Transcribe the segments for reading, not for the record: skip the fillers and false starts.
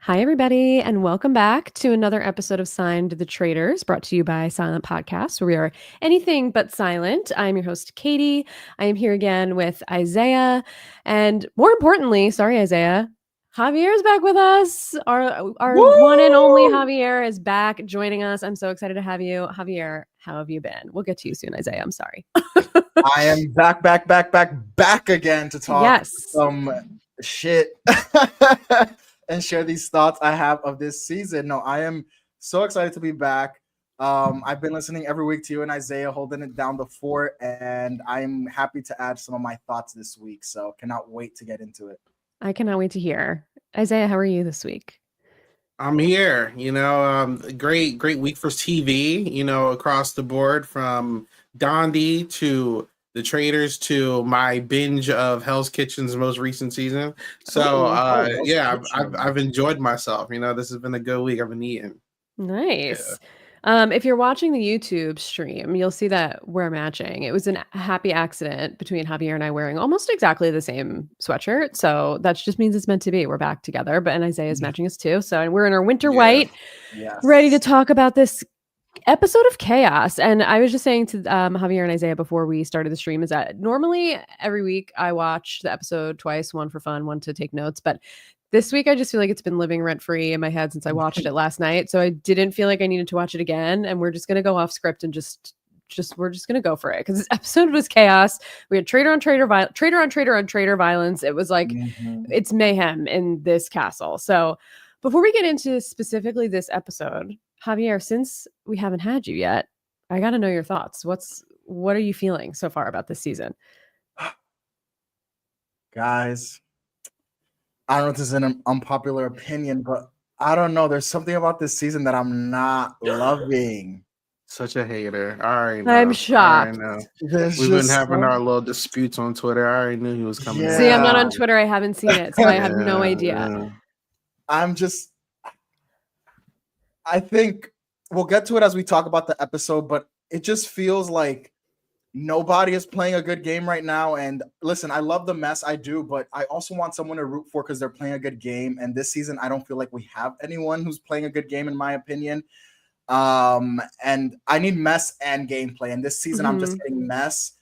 Hi, everybody, and welcome back to another episode of Signed the Traitors, brought to you by Silent Podcast, where we are anything but silent. I'm your host, Katie. I am here again with Isaiah, and more importantly, sorry, Isaiah, Javier is back with us. Our one and only Woo! Javier is back joining us. I'm so excited to have you. Javier, how have you been? We'll get to you soon, Isaiah. I'm sorry. I am back again to talk Yes. some shit and share these thoughts I have of this season. No, I am so excited to be back. I've been listening every week to you and Isaiah holding it down the fort, and I'm happy to add some of my thoughts this week. So cannot wait to get into it. I cannot wait to hear. Isaiah, how are you this week? I'm here, great week for TV, across the board from Dondi to the Traitors to my binge of Hell's Kitchen's most recent season. So, I've enjoyed myself. This has been a good week. I've been eating. Nice. If you're watching the YouTube stream, you'll see that we're matching. It was a happy accident between Javier and I wearing almost exactly the same sweatshirt. So that just means it's meant to be. We're back together. But and Isaiah's matching us too. So and we're in our winter white, ready to talk about this episode of chaos. And I was just saying to Javier and Isaiah before we started the stream is that normally every week I watch the episode twice, one for fun, one to take notes. But this week, I just feel like it's been living rent free in my head since I watched it last night. So I didn't feel like I needed to watch it again. And we're just going to go off script and we're just going to go for it. Because this episode was chaos. We had traitor on traitor violence. It was like, it's mayhem in this castle. So before we get into specifically this episode, Javier, since we haven't had you yet, I got to know your thoughts. What are you feeling so far about this season? Guys, I don't know if this is an unpopular opinion, but I don't know. There's something about this season that I'm not loving. Such a hater. I already know. I'm shocked. We've been having our little disputes on Twitter. I already knew he was coming. Yeah. See, I'm not on Twitter. I haven't seen it, so I have no idea. I think we'll get to it as we talk about the episode, but it just feels like nobody is playing a good game right now. And listen, I love the mess, I do, but I also want someone to root for because they're playing a good game. And this season, I don't feel like we have anyone who's playing a good game, in my opinion. And I need mess and gameplay. And this season, I'm just getting mess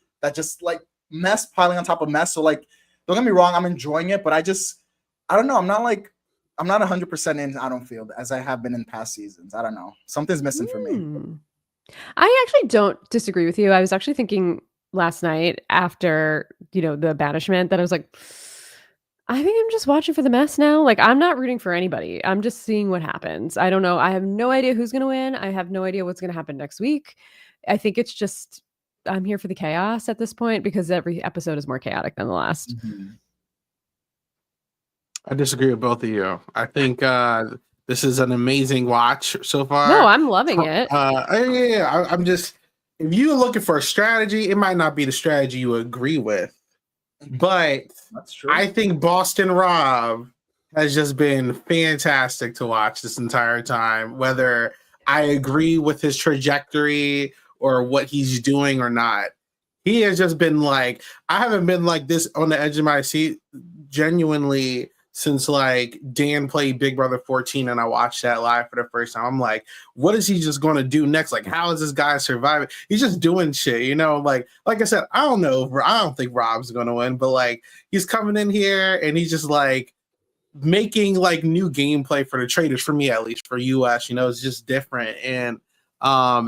piling on top of mess. So like, don't get me wrong, I'm enjoying it, but I don't know. I'm not 100% in, I don't feel, as I have been in past seasons. I don't know. Something's missing for me. I actually don't disagree with you. I was actually thinking last night after, the banishment that I was like, I think I'm just watching for the mess now. Like, I'm not rooting for anybody. I'm just seeing what happens. I don't know. I have no idea who's going to win. I have no idea what's going to happen next week. I think it's just, I'm here for the chaos at this point because every episode is more chaotic than the last. I disagree with both of you. I think this is an amazing watch so far. No, I'm loving it. I'm just, if you're looking for a strategy, it might not be the strategy you agree with, but that's true. I think Boston Rob has just been fantastic to watch this entire time, whether I agree with his trajectory or what he's doing or not. He has just been like, I haven't been like this on the edge of my seat genuinely since like Dan played Big Brother 14 and I watched that live for the first time. I'm like, what is he just going to do next? Like, how is this guy surviving? He's just doing shit, like I said, I don't think Rob's going to win, but like he's coming in here and he's just like making like new gameplay for the Traitors, for me, at least for US, it's just different. And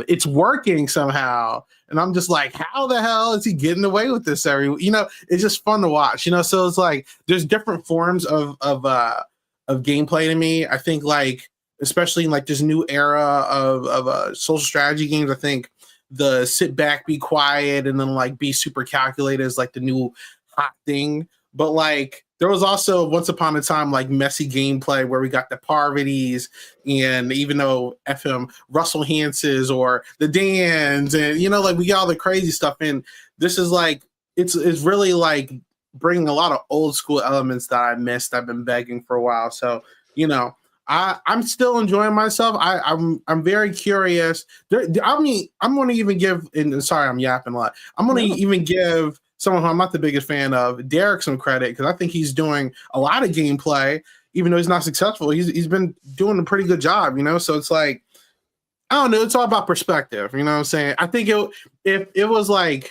it's working somehow. And I'm just like, how the hell is he getting away with this? It's just fun to watch, so it's like, there's different forms of gameplay to me. I think like, especially in like this new era of social strategy games, I think the sit back, be quiet, and then like be super calculated is like the new hot thing. But like, there was also once upon a time like messy gameplay where we got the Parvati's and even though FM Russell Hanses or the Dans and like we got all the crazy stuff in. This is like it's really like bringing a lot of old school elements that I missed. I've been begging for a while. So I'm still enjoying myself. I'm very curious. I'm going to even give. And sorry, I'm yapping a lot. I'm going to even give someone who I'm not the biggest fan of, Derek, some credit because I think he's doing a lot of gameplay. even though he's not successful, he's been doing a pretty good job, you know. So it's like, I don't know. It's all about perspective. You know what I'm saying? I think if it was like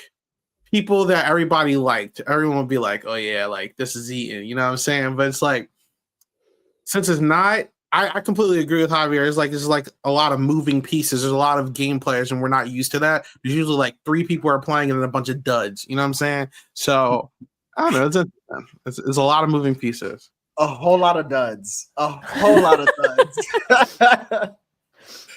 people that everybody liked, everyone would be like, oh yeah, like this is eating. You know what I'm saying? But it's like, since it's not, I completely agree with Javier. It's like there's like a lot of moving pieces. There's a lot of game players, and we're not used to that. There's usually like 3 people are playing and then a bunch of duds. You know what I'm saying? So I don't know. It's a lot of moving pieces. A whole lot of duds. A whole lot of duds.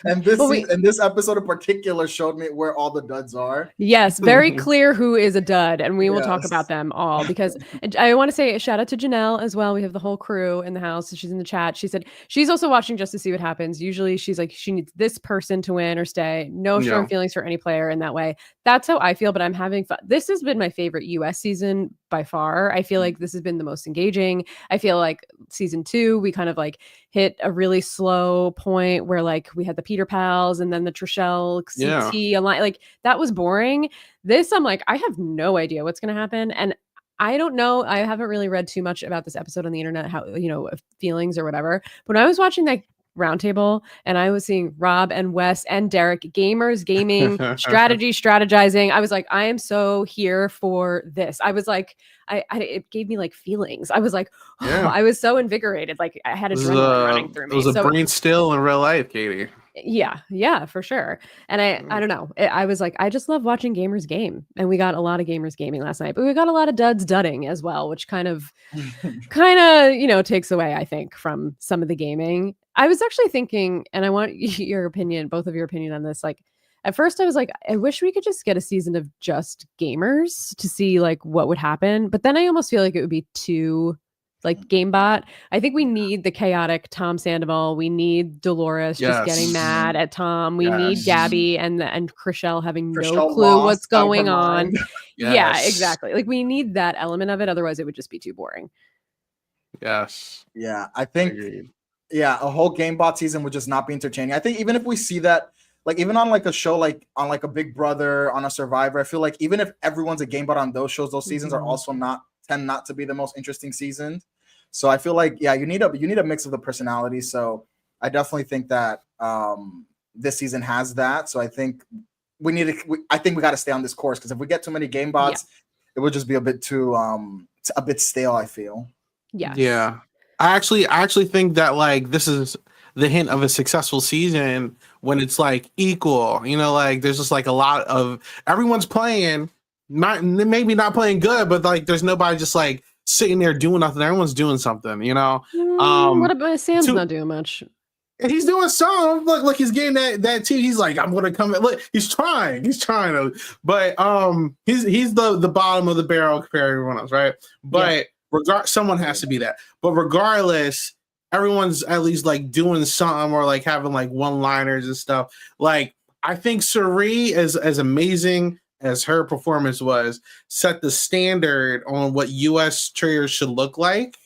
And this episode in particular showed me where all the duds are. Yes, very clear who is a dud, and we will talk about them all, because I want to say a shout out to Janelle as well. We have the whole crew in the house. She's in the chat. She said she's also watching just to see what happens. Usually she's like, she needs this person to win or stay. No strong feelings for any player in that way. That's how I feel, but I'm having fun. This has been my favorite US season by far. I feel like this has been the most engaging. I feel like season 2, we kind of like hit a really slow point where like we had the Peter Pals and then the Trishelle CT online. Like that was boring. This, I'm like, I have no idea what's going to happen. And I don't know. I haven't really read too much about this episode on the internet, how, you know, feelings or whatever. But when I was watching that roundtable and I was seeing Rob and Wes and Derek, gamers, gaming, strategizing, I was like, I am so here for this. I was like, it gave me like feelings. I was like, I was so invigorated. Like I had adrenaline running through me. It was a brain still in real life, Katie. Yeah, for sure. And I don't know. I was like, I just love watching gamers game. And we got a lot of gamers gaming last night, but we got a lot of duds dudding as well, which kind of, you know, takes away, I think, from some of the gaming. I was actually thinking, and I want your opinion, both of your opinion on this. Like, at first I was like, I wish we could just get a season of just gamers to see like what would happen. But then I almost feel like it would be too like gamebot. I think we need the chaotic Tom Sandoval. We need Dolores just getting mad at Tom. We need Gabby and Chriselle having no clue what's going on. Yeah, exactly. Like we need that element of it. Otherwise it would just be too boring. Yes. Yeah, I think a whole gamebot season would just not be entertaining. I think even if we see that, like even on like a show like on like a Big Brother, on a Survivor, I feel like even if everyone's a gamebot on those shows, those seasons are also tend not to be the most interesting seasons. So I feel like you need a mix of the personalities. So I definitely think that this season has that. So I think we got to stay on this course, because if we get too many game bots, it would just be a bit too a bit stale, I feel. Yeah. I actually think that like this is the hint of a successful season when it's like equal, you know, like there's just like a lot of everyone's playing, maybe not playing good, but like there's nobody just like sitting there doing nothing. Everyone's doing something, you know. What about Sam's not doing much? He's doing some. Look, he's getting that team. He's like, I'm gonna come. Look, he's trying to, but he's the bottom of the barrel compared to everyone else, right? But someone has to be that. But regardless, everyone's at least like doing something or like having like one-liners and stuff. Like I think Suri, as amazing as her performance was, set the standard on what US Traitors should look like.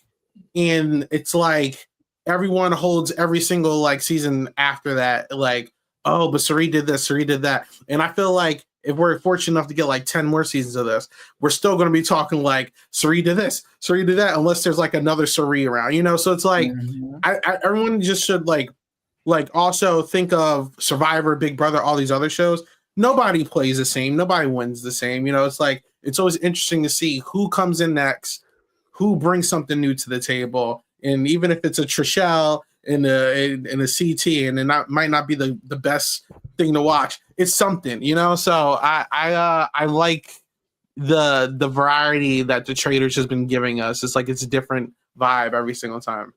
And it's like everyone holds every single like season after that, like, oh, but Suri did this, Suri did that. And I feel like if we're fortunate enough to get like 10 more seasons of this, we're still going to be talking like Suri did this, Suri did that, unless there's like another Suri around, you know? So it's like, everyone just should like also think of Survivor, Big Brother, all these other shows. Nobody plays the same. Nobody wins the same. You know, it's like, it's always interesting to see who comes in next, who brings something new to the table. And even if it's a Trishelle in a CT and it might not be the best thing to watch, it's something, you know? So I like the variety that the Traitors has been giving us. It's like, it's a different vibe every single time.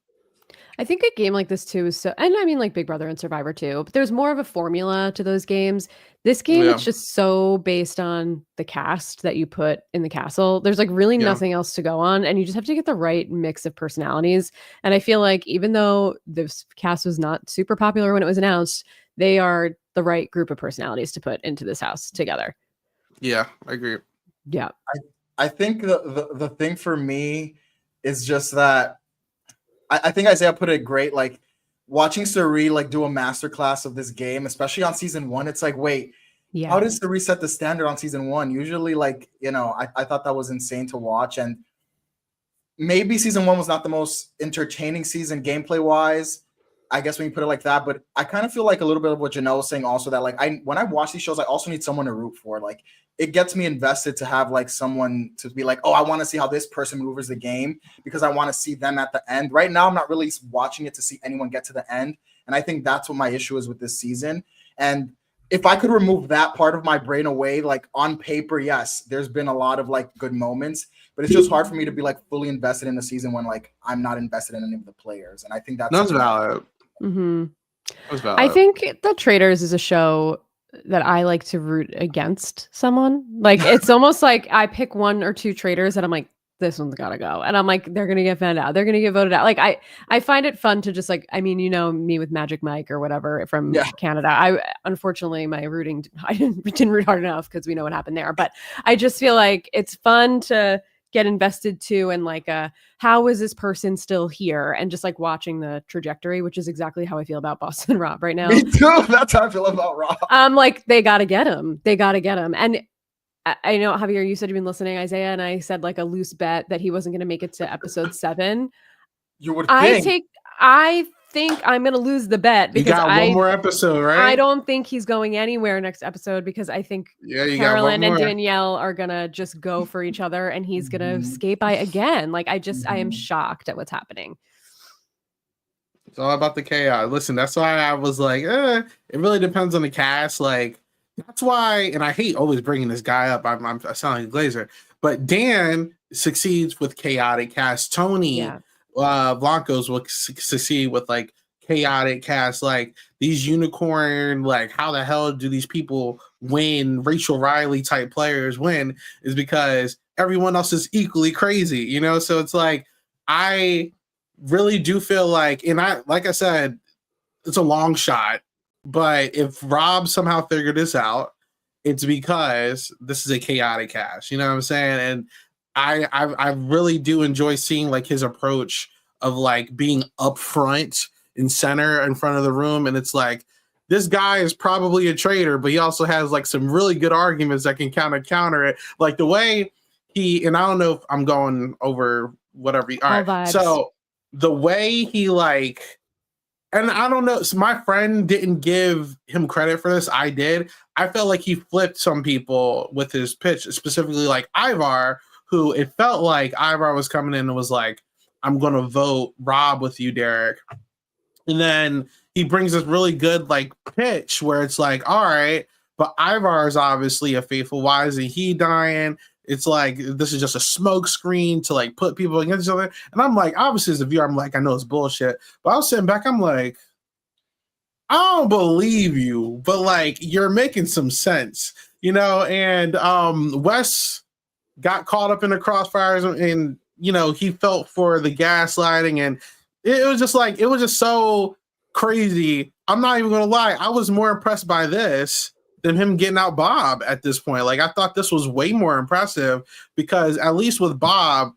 I think a game like this too is so, and I mean like Big Brother and Survivor too, but there's more of a formula to those games. This game, it's just so based on the cast that you put in the castle. There's like really nothing else to go on, and you just have to get the right mix of personalities. And I feel like even though this cast was not super popular when it was announced, they are the right group of personalities to put into this house together. Yeah, I agree. Yeah. I think the thing for me is just that I think Isaiah put it great. Like watching Suri like do a masterclass of this game, especially on season 1, it's like, wait, how does Suri set the standard on season 1? Usually, like, you know, I thought that was insane to watch. And maybe season 1 was not the most entertaining season gameplay wise. I guess when you put it like that, but I kind of feel like a little bit of what Janelle was saying also, that like when I watch these shows, I also need someone to root for. Like it gets me invested to have like someone to be like, oh, I want to see how this person maneuvers the game because I want to see them at the end. Right now, I'm not really watching it to see anyone get to the end. And I think that's what my issue is with this season. And if I could remove that part of my brain away, like on paper, yes, there's been a lot of like good moments, but it's just hard for me to be like fully invested in the season when like I'm not invested in any of the players. And I think that's valid. Mm-hmm. That's valid. I think the Traitors is a show that I like to root against someone. Like it's almost like I pick 1 or 2 traitors and I'm like, this one's gotta go. And I'm like, they're gonna get found out. They're gonna get voted out. Like I find it fun to just like, I mean, you know, me with Magic Mike or whatever from Canada. I unfortunately my rooting, I didn't root hard enough because we know what happened there. But I just feel like it's fun to get invested too, and like how is this person still here, and just like watching the trajectory, which is exactly how I feel about Boston Rob right now. Me too. That's how I feel about Rob. Like they gotta get him. And I know, Javier, you said you've been listening, Isaiah, and I said like a loose bet that he wasn't going to make it to episode 7. You would think. I think I'm going to lose the bet because you got one more episode, right? I don't think he's going anywhere next episode because I think Carolyn and Danielle are going to just go for each other and he's going to escape again. Like I am shocked at what's happening. It's all about the chaos. Listen, that's why I was like, it really depends on the cast. Like, that's why, and I hate always bringing this guy up. I sound like a Glazer, but Dan succeeds with chaotic cast. Tony Blancos will succeed with like chaotic cast. Like these unicorn, like how the hell do these people win? Rachel Riley type players win is because everyone else is equally crazy, you know. So it's like I really do feel like, and like I said, it's a long shot. But if Rob somehow figured this out, it's because this is a chaotic cast. You know what I'm saying? And I really do enjoy seeing like his approach of like being upfront and center in front of the room. And it's like, this guy is probably a traitor, but he also has like some really good arguments that can counter it. Like the way and I don't know if I'm going over whatever. All right. So the way he like, and I don't know, so my friend didn't give him credit for this. I did. I felt like he flipped some people with his pitch, specifically like Ivar, who it felt like Ivar was coming in and was like, I'm going to vote Rob with you, Derek. And then he brings this really good like pitch where it's like, all right, but Ivar is obviously a faithful. Why isn't he dying? It's like, this is just a smoke screen to like put people against each other. And I'm like, obviously as a viewer, I'm like, I know it's bullshit. But I was sitting back, I'm like, I don't believe you, but like, you're making some sense, you know? And Wes got caught up in the crossfires and, you know, he felt for the gaslighting. And it was just like, it was just so crazy. I'm not even going to lie. I was more impressed by this than him getting out Bob at this point. Like I thought this was way more impressive because at least with Bob,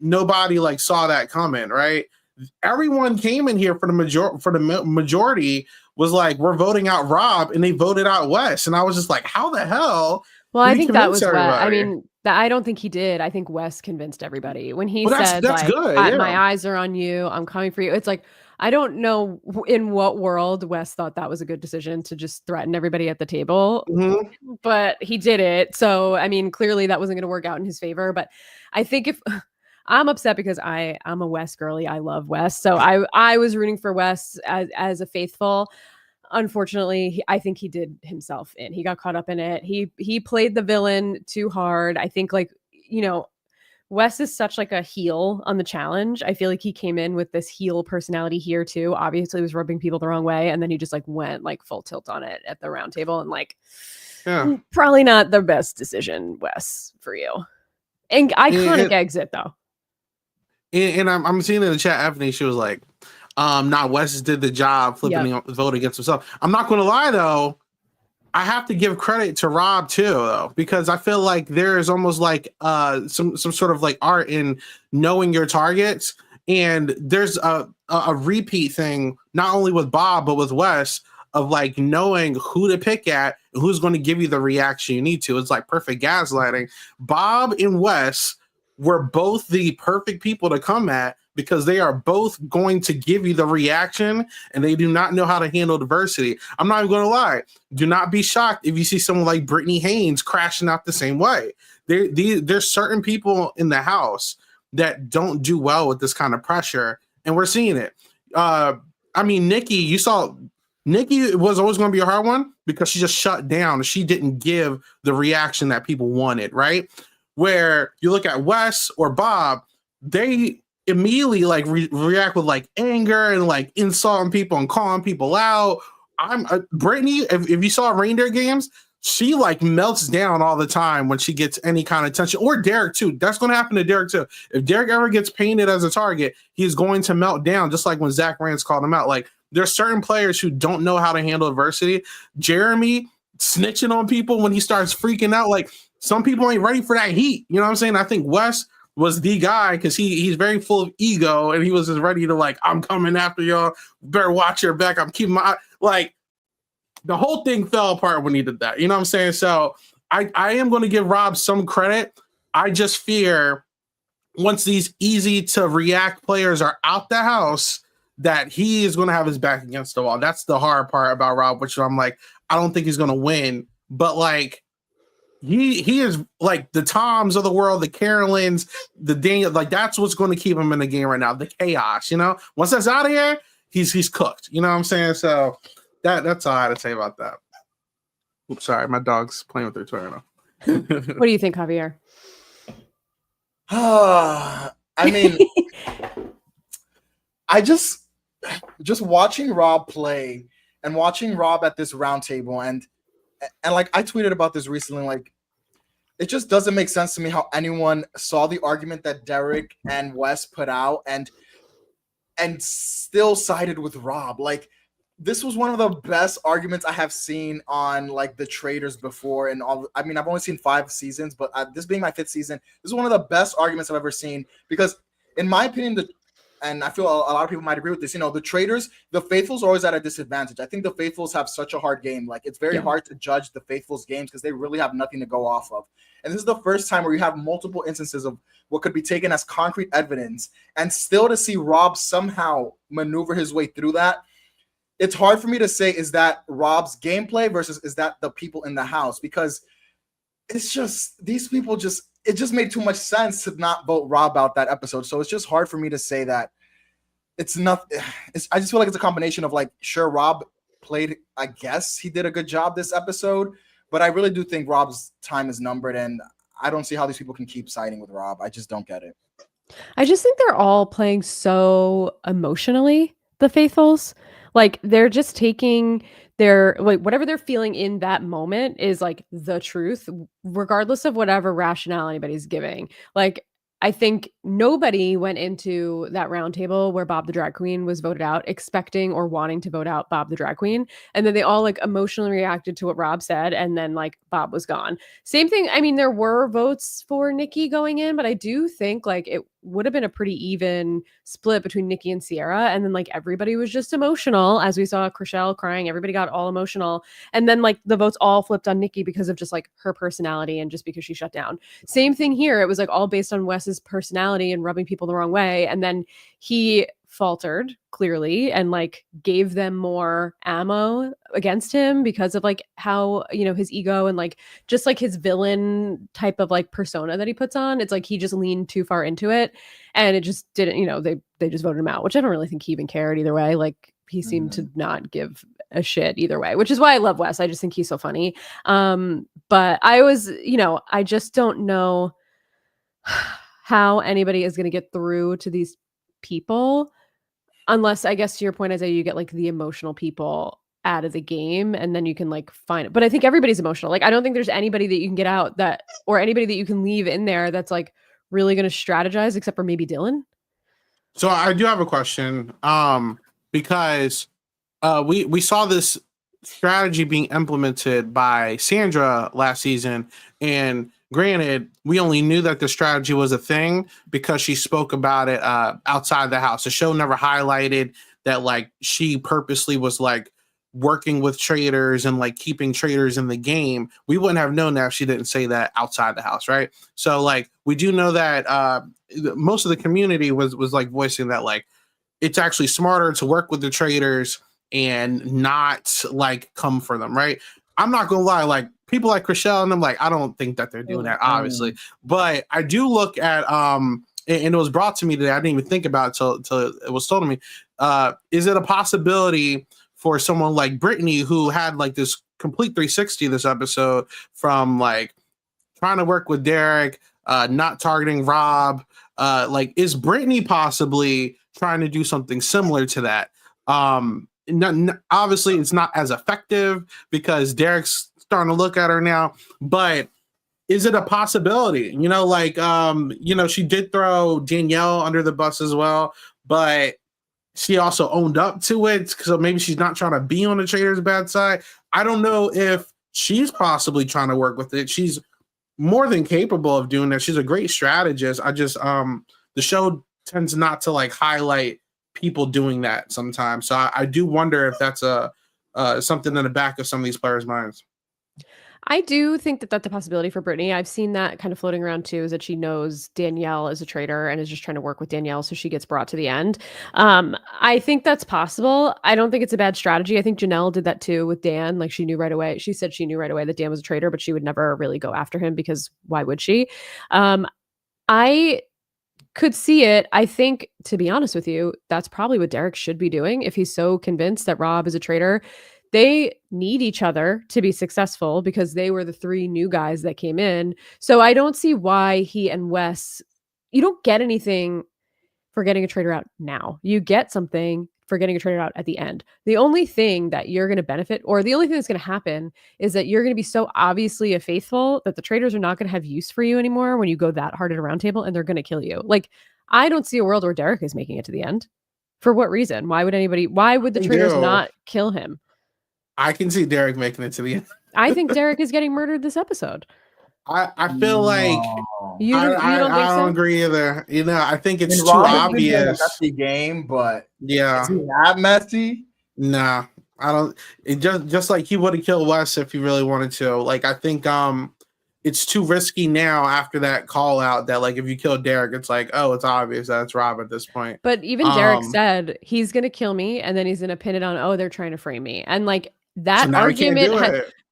nobody like saw that coming, right? Everyone came in here for the majority was like, we're voting out Rob, and they voted out Wes. And I was just like, how the hell? Well, I think that was Wes. I mean, I don't think he did. I think Wes convinced everybody when he said, that's like, good. My eyes are on you. I'm coming for you. It's like, I don't know in what world Wes thought that was a good decision to just threaten everybody at the table, but he did it. So, I mean, clearly that wasn't going to work out in his favor. But I think if I'm upset because I'm a Wes girly, I love Wes. So I was rooting for Wes as a faithful. Unfortunately, I think he did himself in. He got caught up in it. He played the villain too hard. I think like, you know, Wes is such like a heel on the challenge. I feel like he came in with this heel personality here too. Obviously he was rubbing people the wrong way. And then he just like went like full tilt on it at the round table and like, probably not the best decision, Wes, for you. And iconic exit though. And I'm seeing in the chat, Ebony, she was like, nah, Wes did the job flipping the vote against himself. I'm not going to lie though. I have to give credit to Rob too, though, because I feel like there is almost like some sort of like art in knowing your targets, and there's a repeat thing not only with Bob but with Wes of like knowing who to pick at and who's going to give you the reaction you need to. It's like perfect gaslighting. Bob and Wes were both the perfect people to come at because they are both going to give you the reaction and they do not know how to handle diversity. I'm not even going to lie. Do not be shocked if you see someone like Brittany Haynes crashing out the same way. There's certain people in the house that don't do well with this kind of pressure, and we're seeing it. I mean, Nikki was always going to be a hard one because she just shut down. She didn't give the reaction that people wanted, right? Where you look at Wes or Bob, they immediately like react with like anger and like insulting people and calling people out. Brittany, if you saw Reindeer Games, she like melts down all the time when she gets any kind of attention. Or Derek too. That's going to happen to Derek too. If Derek ever gets painted as a target, he's going to melt down, just like when Zach Rance called him out. Like, there's certain players who don't know how to handle adversity. Jeremy snitching on people when he starts freaking out. Like, some people ain't ready for that heat. You know what I'm saying? I think Wes was the guy because he's very full of ego and he was just ready to like, I'm coming after y'all. Better watch your back. I'm keeping my like. The whole thing fell apart when he did that. You know what I'm saying? So I am going to give Rob some credit. I just fear once these easy to react players are out the house that he is going to have his back against the wall. That's the hard part about Rob, which I'm like, I don't think he's going to win. But like, he is like the Toms of the world, the Carolyns, the Daniel, like that's what's going to keep him in the game right now. The chaos, you know, once that's out of here, he's cooked. You know what I'm saying? So that's all I had to say about that. Oops, sorry, my dog's playing with their toy right now. What do you think, Javier? I mean, I just watching Rob play and watching Rob at this round table and like I tweeted about this recently, like it just doesn't make sense to me how anyone saw the argument that Derek and Wes put out and still sided with Rob. Like, this was one of the best arguments I have seen on like the Traitors before and all. I mean, I've only seen 5 seasons, but this being my 5th season, this is one of the best arguments I've ever seen because, in my opinion, and I feel a lot of people might agree with this. You know, the Traitors, the Faithfuls are always at a disadvantage. I think the Faithfuls have such a hard game. Like, it's very hard to judge the Faithfuls games because they really have nothing to go off of. And this is the first time where you have multiple instances of what could be taken as concrete evidence, and still to see Rob somehow maneuver his way through that. It's hard for me to say, is that Rob's gameplay versus is that the people in the house? Because it's just, these people just, it just made too much sense to not vote Rob out that episode. So it's just hard for me to say that it's not, I just feel like it's a combination of like, sure, Rob played, I guess he did a good job this episode, but I really do think Rob's time is numbered and I don't see how these people can keep siding with Rob. I just don't get it. I just think they're all playing so emotionally, the Faithfuls. Like, they're just taking their, like, whatever they're feeling in that moment is like the truth, regardless of whatever rationale anybody's giving. Like, I think nobody went into that round table where Bob the drag queen was voted out expecting or wanting to vote out Bob the drag queen. And then they all like emotionally reacted to what Rob said. And then like Bob was gone. Same thing. I mean, there were votes for Nikki going in, but I do think like it would have been a pretty even split between Nikki and Sierra. And then like everybody was just emotional, as we saw Chriselle crying. Everybody got all emotional. And then like the votes all flipped on Nikki because of just like her personality and just because she shut down. Same thing here. It was like all based on Wes's personality and rubbing people the wrong way. And then he faltered clearly and like gave them more ammo against him because of like how, you know, his ego and like just like his villain type of like persona that he puts on. It's like he just leaned too far into it and it just didn't, you know, they just voted him out, which I don't really think he even cared either way. Like, he seemed to not give a shit either way, which is why I love Wes. I just think he's so funny. But I was, you know, I just don't know how anybody is going to get through to these people unless, I guess to your point, Isaiah, you get like the emotional people out of the game and then you can like find it. But I think everybody's emotional. Like, I don't think there's anybody that you can get out that, or anybody that you can leave in there that's like really going to strategize except for maybe Dylan. So I do have a question because we saw this strategy being implemented by Sandra last season, and granted, we only knew that the strategy was a thing because she spoke about it outside the house. The show never highlighted that like she purposely was like working with traitors and like keeping traitors in the game, we wouldn't have known that if she didn't say that outside the house, right? So like we do know that most of the community was like voicing that like it's actually smarter to work with the traitors and not like come for them, right? I'm not gonna lie, like people like Chriselle and them, like I don't think that they're doing that, obviously. But I do look at and it was brought to me today. I didn't even think about it till it was told to me. Is it a possibility for someone like Brittany, who had like this complete 360 this episode, from like trying to work with Derek, not targeting Rob? Like, is Brittany possibly trying to do something similar to that? Obviously, it's not as effective because Derek's starting to look at her now, but is it a possibility? You know, like, you know, she did throw Danielle under the bus as well, but she also owned up to it. So maybe she's not trying to be on the Traitors' bad side. I don't know if she's possibly trying to work with it. She's more than capable of doing that. She's a great strategist. I just, the show tends not to like highlight people doing that sometimes. So I do wonder if that's something in the back of some of these players' minds. I do think that that's a possibility for Brittany. I've seen that kind of floating around too, is that she knows Danielle is a traitor and is just trying to work with Danielle so she gets brought to the end. I think that's possible. I don't think it's a bad strategy. I think Janelle did that too with Dan. Like she knew right away. She said she knew right away that Dan was a traitor, but she would never really go after him because why would she? I could see it. I think, to be honest with you, that's probably what Derek should be doing if he's so convinced that Rob is a traitor. They need each other to be successful because they were the three new guys that came in. So I don't see why he and Wes, you don't get anything for getting a traitor out now. You get something for getting a traitor out at the end. The only thing that you're going to benefit, or the only thing that's going to happen, is that you're going to be so obviously a faithful that the traitors are not going to have use for you anymore when you go that hard at a round table, and they're going to kill you. Like, I don't see a world where Derek is making it to the end. For what reason? Why would the traitors not kill him? I can see Derek making it to the end. I think Derek is getting murdered this episode. I feel like I don't agree either. You know, I think it's too obvious. A messy game, but yeah, is he that messy? Nah, I don't. It just like he would have killed Wes if he really wanted to. Like I think it's too risky now after that call out that like if you kill Derek, it's like, oh, it's obvious that it's Rob at this point. But even Derek said he's gonna kill me and then he's gonna pin it on, oh, they're trying to frame me. And like that so argument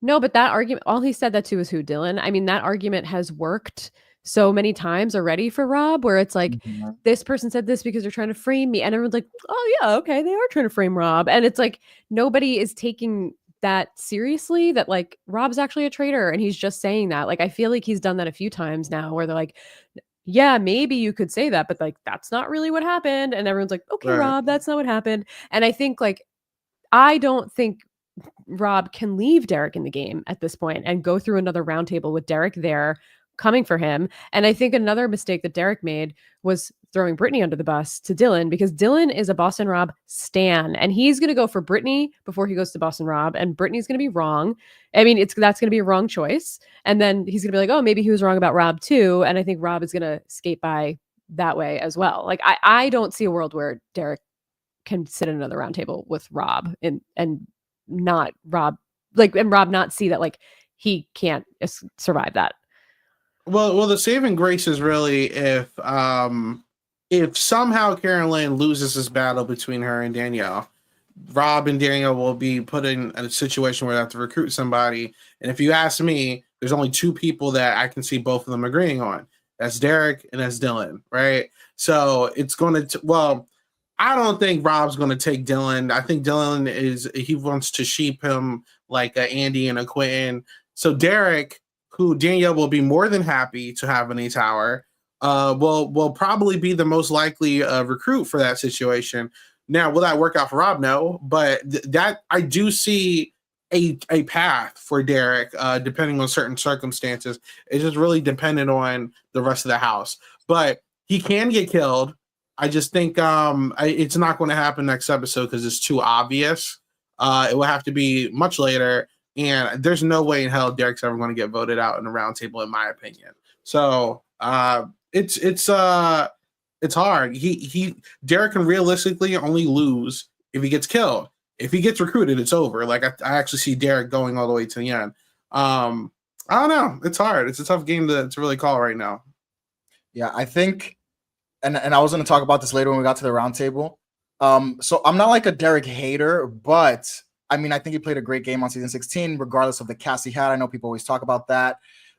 but that argument, all he said that to was who, Dylan? I mean, that argument has worked so many times already for Rob, where it's like this person said this because they're trying to frame me, and everyone's like, oh yeah, okay, they are trying to frame Rob. And it's like nobody is taking that seriously, that like Rob's actually a traitor and he's just saying that. Like I feel like he's done that a few times now where they're like, yeah, maybe you could say that, but like that's not really what happened. And everyone's like, okay, right, Rob, that's not what happened. And I think like I don't think Rob can leave Derek in the game at this point and go through another roundtable with Derek there coming for him. And I think another mistake that Derek made was throwing Brittany under the bus to Dylan, because Dylan is a Boston Rob stan and he's going to go for Brittany before he goes to Boston Rob, and Brittany's going to be wrong. I mean, that's going to be a wrong choice. And then he's going to be like, oh, maybe he was wrong about Rob too. And I think Rob is going to skate by that way as well. Like I don't see a world where Derek can sit at another roundtable with Rob and not Rob, like, and Rob not see that like he can't survive that. Well, the saving grace is really if somehow Carolyn loses this battle between her and Danielle, Rob and Danielle will be put in a situation where they have to recruit somebody. And if you ask me, there's only two people that I can see both of them agreeing on. That's Derek and that's Dylan, right? So it's going to, well, I don't think Rob's going to take Dylan. I think Dylan he wants to sheep him like Andy and a Quentin. So Derek, who Danielle will be more than happy to have in a tower, will probably be the most likely recruit for that situation. Now, will that work out for Rob? No, but that I do see a path for Derek, depending on certain circumstances. It's just really dependent on the rest of the house. But he can get killed. I just think it's not going to happen next episode because it's too obvious. It will have to be much later, and there's no way in hell Derek's ever going to get voted out in the round table, in my opinion. So it's hard. Derek can realistically only lose if he gets killed. if he gets recruited, it's over. Like I actually see Derek going all the way to the end. I don't know. It's hard. It's a tough game to really call right now. Yeah, I think, and I was going to talk about this later when we got to the roundtable. So I'm not like a Derek hater, but I mean, I think he played a great game on season 16, regardless of the cast he had. I know people always talk about that.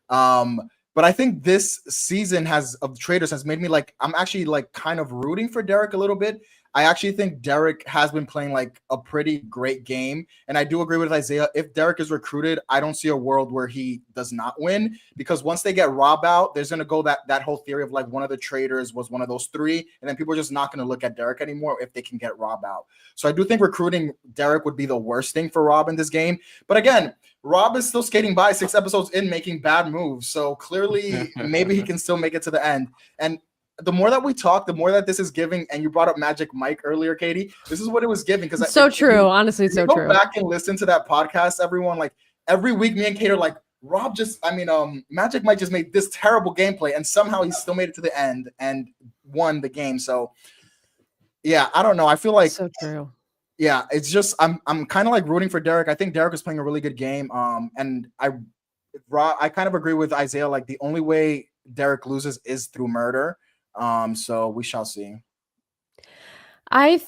But I think this season of Traitors has made me like, I'm actually like kind of rooting for Derek a little bit. I actually think Derek has been playing like a pretty great game. And I do agree with Isaiah. If Derek is recruited, I don't see a world where he does not win, because once they get Rob out, there's going to go that whole theory of like one of the traitors was one of those three. And then people are just not going to look at Derek anymore if they can get Rob out. So I do think recruiting Derek would be the worst thing for Rob in this game. But again, Rob is still skating by 6 episodes in, making bad moves. So clearly maybe he can still make it to the end. And the more that we talk, the more that this is giving. And you brought up Magic Mike earlier, Katie. This is what it was giving. Because so true. Honestly, it's so true. Go back and listen to that podcast, everyone. Like every week, me and Katie are like, Magic Mike just made this terrible gameplay, and somehow he still made it to the end and won the game. So yeah, I don't know. I feel like so true. Yeah, it's just I'm kind of like rooting for Derek. I think Derek is playing a really good game. And I kind of agree with Isaiah. Like the only way Derek loses is through murder. So we shall see. I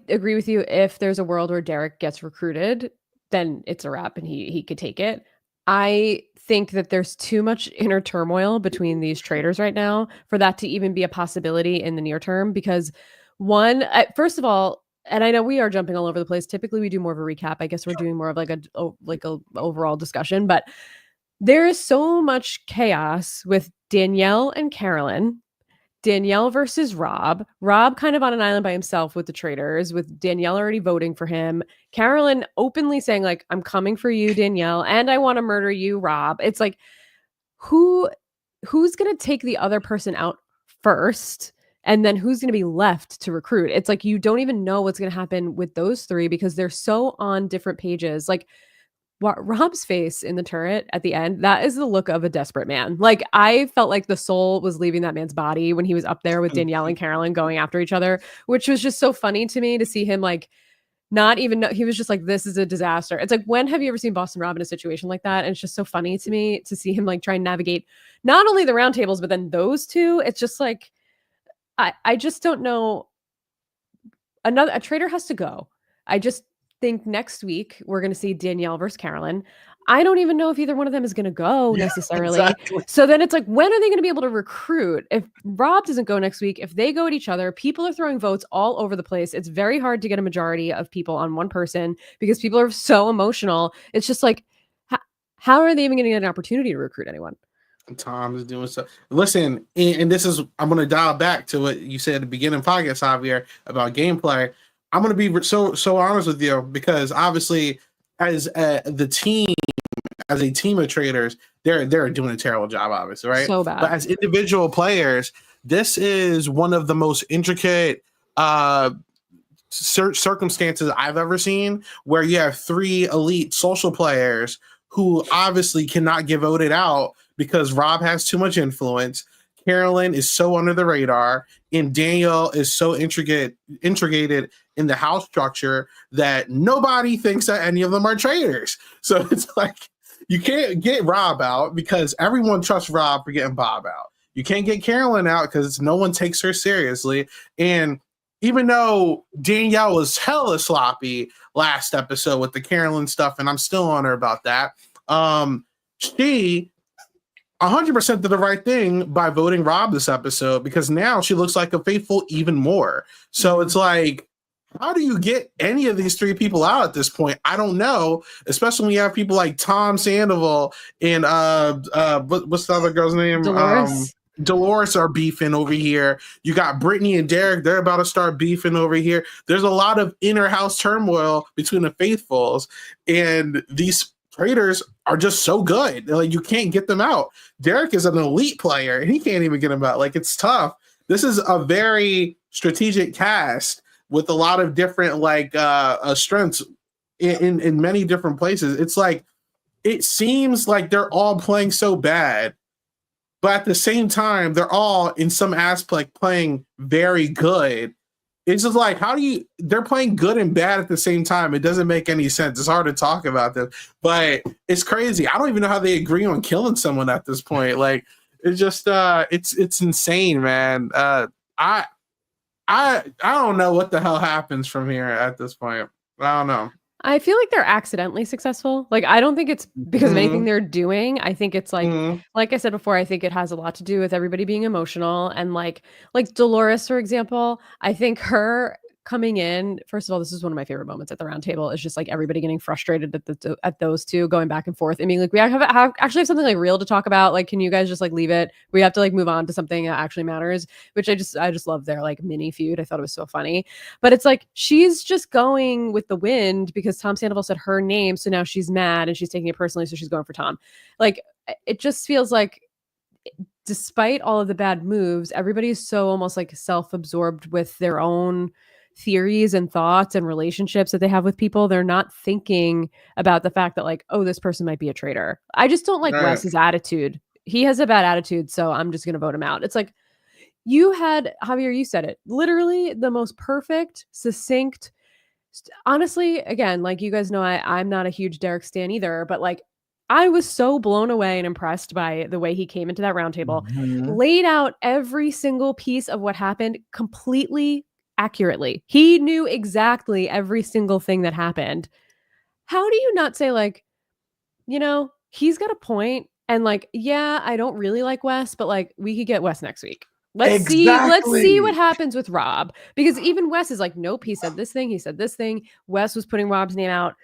agree with you. If there's a world where Derek gets recruited, then it's a wrap and he could take it. I think that there's too much inner turmoil between these traitors right now for that to even be a possibility in the near term. Because first of all, and I know we are jumping all over the place. Typically we do more of a recap. I guess we're doing more of like a overall discussion, but there is so much chaos with Danielle and Carolyn. Danielle versus Rob. Rob kind of on an island by himself with the traitors, with Danielle already voting for him. Carolyn openly saying like, I'm coming for you, Danielle, and I want to murder you, Rob. It's like, who's going to take the other person out first? And then who's going to be left to recruit? It's like, you don't even know what's going to happen with those three because they're so on different pages. Like, Rob's face in the turret at the end, that is the look of a desperate man. Like, I felt like the soul was leaving that man's body when he was up there with Danielle and Carolyn going after each other, which was just so funny to me to see him like not even know. He was just like, this is a disaster. It's like, when have you ever seen Boston Rob in a situation like that? And it's just so funny to me to see him like try and navigate not only the round tables, but then those two. It's just like, I just don't know. A traitor has to go. I just think next week we're going to see Danielle versus Carolyn. I don't even know if either one of them is going to go necessarily. Exactly. So then it's like, when are they going to be able to recruit? If Rob doesn't go next week, if they go at each other, people are throwing votes all over the place. It's very hard to get a majority of people on one person because people are so emotional. It's just like, how are they even going to get an opportunity to recruit anyone? Tom's doing stuff. Listen, and this is, I'm going to dial back to what you said at the beginning of the podcast, Javier, about gameplay. I'm going to be so honest with you because obviously as a team of traders, they're doing a terrible job, obviously, right? So bad. But as individual players, this is one of the most intricate circumstances I've ever seen, where you have 3 elite social players who obviously cannot get voted out because Rob has too much influence. Carolyn is so under the radar, and Danielle is so integrated in the house structure that nobody thinks that any of them are traitors. So it's like, you can't get Rob out because everyone trusts Rob for getting Bob out. You can't get Carolyn out because no one takes her seriously. And even though Danielle was hella sloppy last episode with the Carolyn stuff, and I'm still on her about that, she 100% did the right thing by voting Rob this episode, because now she looks like a faithful even more. So it's like, how do you get any of these 3 people out at this point? I don't know, especially when you have people like Tom Sandoval and what's the other girl's name? Dolores are beefing over here. You got Brittany and Derek, they're about to start beefing over here. There's a lot of inner house turmoil between the faithfuls, and these traitors are just so good. Like, you can't get them out. Derek is an elite player and he can't even get them out. Like, it's tough. This is a very strategic cast with a lot of different strengths in many different places. It's like, it seems like they're all playing so bad, but at the same time, they're all in some aspect playing very good. it's just like, how do you, they're playing good and bad at the same time. It doesn't make any sense. It's hard to talk about this, but it's crazy. I don't even know how they agree on killing someone at this point. Like, it's just, it's insane, man. I don't know what the hell happens from here at this point. I don't know. I feel like they're accidentally successful. Like, I don't think it's because of anything they're doing. I think it's like I said before, I think it has a lot to do with everybody being emotional and like Dolores, for example. I think her coming in, first of all, this is one of my favorite moments at the round table. Is just like everybody getting frustrated at those two going back and forth. I mean, like we actually have something like real to talk about. Like, can you guys just like leave it? We have to like move on to something that actually matters, which I just love their like mini feud. I thought it was so funny. But it's like she's just going with the wind because Tom Sandoval said her name. So now she's mad and she's taking it personally. So she's going for Tom. Like, it just feels like despite all of the bad moves, everybody's so almost like self-absorbed with their own theories and thoughts and relationships that they have with people. They're not thinking about the fact that like, oh, this person might be a traitor. I just don't like Wes's attitude. He has a bad attitude, so I'm just going to vote him out. It's like, you had, Javier, you said it, literally the most perfect, succinct, honestly, again, like you guys know, I'm not a huge Derek stan either, but like I was so blown away and impressed by the way he came into that roundtable, laid out every single piece of what happened completely accurately. He knew exactly every single thing that happened. How do you not say like, he's got a point, and like, yeah, I don't really like Wes, but like we could get Wes next week. Let's see what happens with Rob, because even Wes is like, nope, he said this thing, he said this thing. Wes was putting Rob's name out.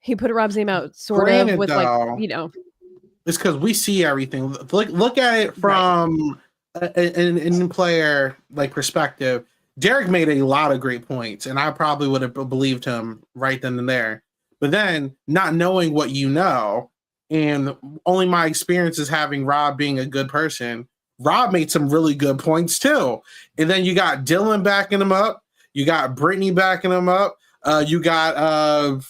He put Rob's name out sort of with though, like, it's because we see everything. Look at it from an player like perspective. Derek made a lot of great points, and I probably would have believed him right then and there. But then, not knowing what you know, and only my experience is having Rob being a good person, Rob made some really good points too. And then you got Dylan backing him up. You got Brittany backing him up. You got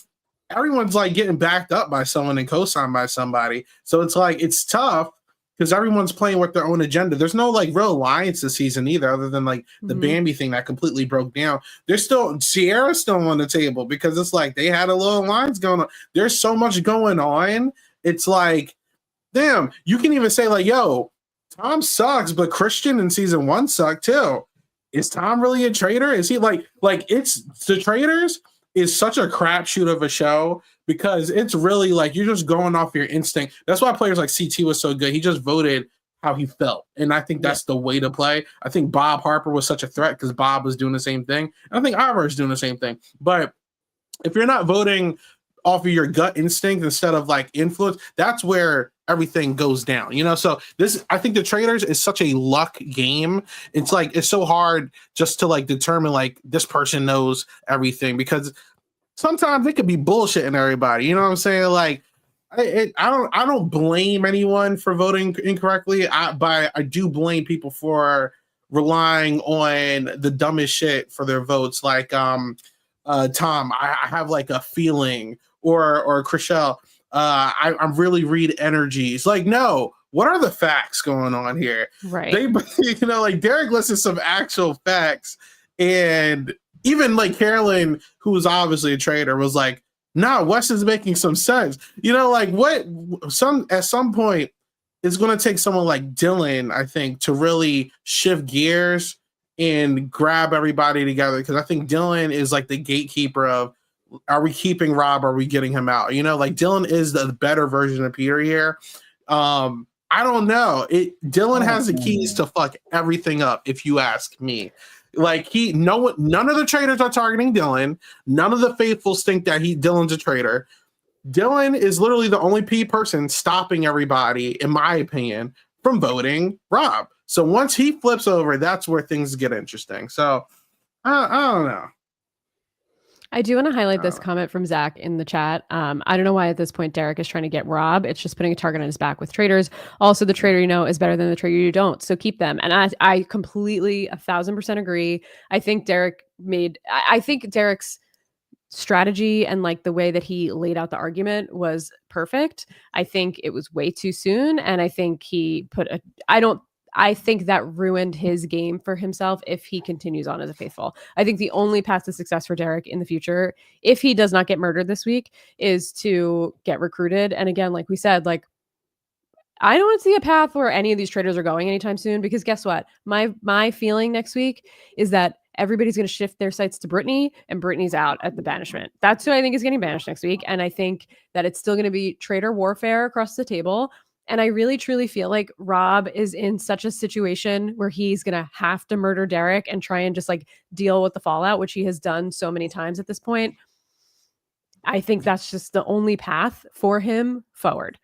everyone's like getting backed up by someone and co-signed by somebody. So it's like, it's tough because everyone's playing with their own agenda. There's no like real alliance this season either, other than like the Bambi thing that completely broke down. There's still Sierra's still on the table because it's like they had a little alliance going on. There's so much going on. It's like, damn, you can even say like, yo, Tom sucks, but Christian in season 1 sucked too. Is Tom really a traitor? Is he like it's the Traitors is such a crapshoot of a show because it's really like you're just going off your instinct. That's why players like CT was so good. He just voted how he felt. And I think that's the way to play. I think Bob Harper was such a threat because Bob was doing the same thing. And I think Ivor is doing the same thing. But if you're not voting off of your gut instinct instead of like influence, that's where everything goes down, so I think the Traitors is such a luck game. It's like it's so hard just to like determine like this person knows everything, because sometimes it could be bullshitting everybody, you know what I'm saying? Like I don't blame anyone for voting incorrectly, but I do blame people for relying on the dumbest shit for their votes, like Tom, I have like a feeling, or Chriselle, I really read energies. Like, no, what are the facts going on here? Right. They, like Derek listed some actual facts, and even like Carolyn, who was obviously a traitor, was like, nah, Wes is making some sense. Like at some point, it's going to take someone like Dylan, I think, to really shift gears and grab everybody together. Because I think Dylan is like the gatekeeper of, are we keeping Rob? Are we getting him out? Like Dylan is the better version of Peter here. I don't know. Dylan has the keys to fuck everything up, if you ask me. Like none of the traitors are targeting Dylan. None of the faithfuls think that Dylan's a traitor. Dylan is literally the only person stopping everybody, in my opinion, from voting Rob. So once he flips over, that's where things get interesting. So I don't know. I do want to highlight this comment from Zach in the chat. I don't know why at this point Derek is trying to get Rob. It's just putting a target on his back with Traitors. Also, the traitor you know is better than the traitor you don't. So keep them. And I completely 1,000% agree. I think Derek's strategy and like the way that he laid out the argument was perfect. I think it was way too soon. And I think he put I think that ruined his game for himself if he continues on as a faithful. I think the only path to success for Derek in the future, if he does not get murdered this week, is to get recruited. And again, like we said, like, I don't see a path where any of these traitors are going anytime soon, because guess what? My feeling next week is that everybody's going to shift their sights to Brittany, and Brittany's out at the banishment. That's who I think is getting banished next week. And I think that it's still going to be traitor warfare across the table. And I really, truly feel like Rob is in such a situation where he's going to have to murder Derek and try and just like deal with the fallout, which he has done so many times at this point. I think that's just the only path for him forward.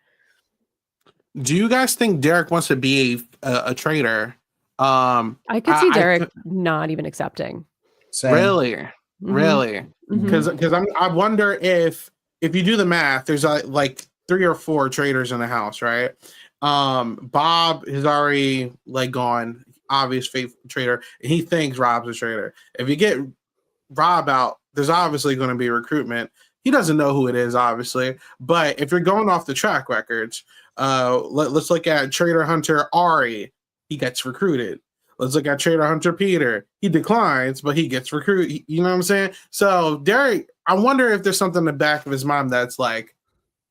Do you guys think Derek wants to be a traitor? I could see Derek not even accepting. Same. Really? Because I wonder if you do the math, there's like 3 or 4 traitors in the house, right? Bob is already like gone, obvious faithful traitor, and he thinks Rob's a traitor. If you get Rob out, there's obviously going to be recruitment. He doesn't know who it is, obviously, but if you're going off the track records, let's look at Traitor Hunter Ari. He gets recruited. Let's look at Traitor Hunter Peter. He declines, but he gets recruited. You know what I'm saying? So Derek, I wonder if there's something in the back of his mind that's like,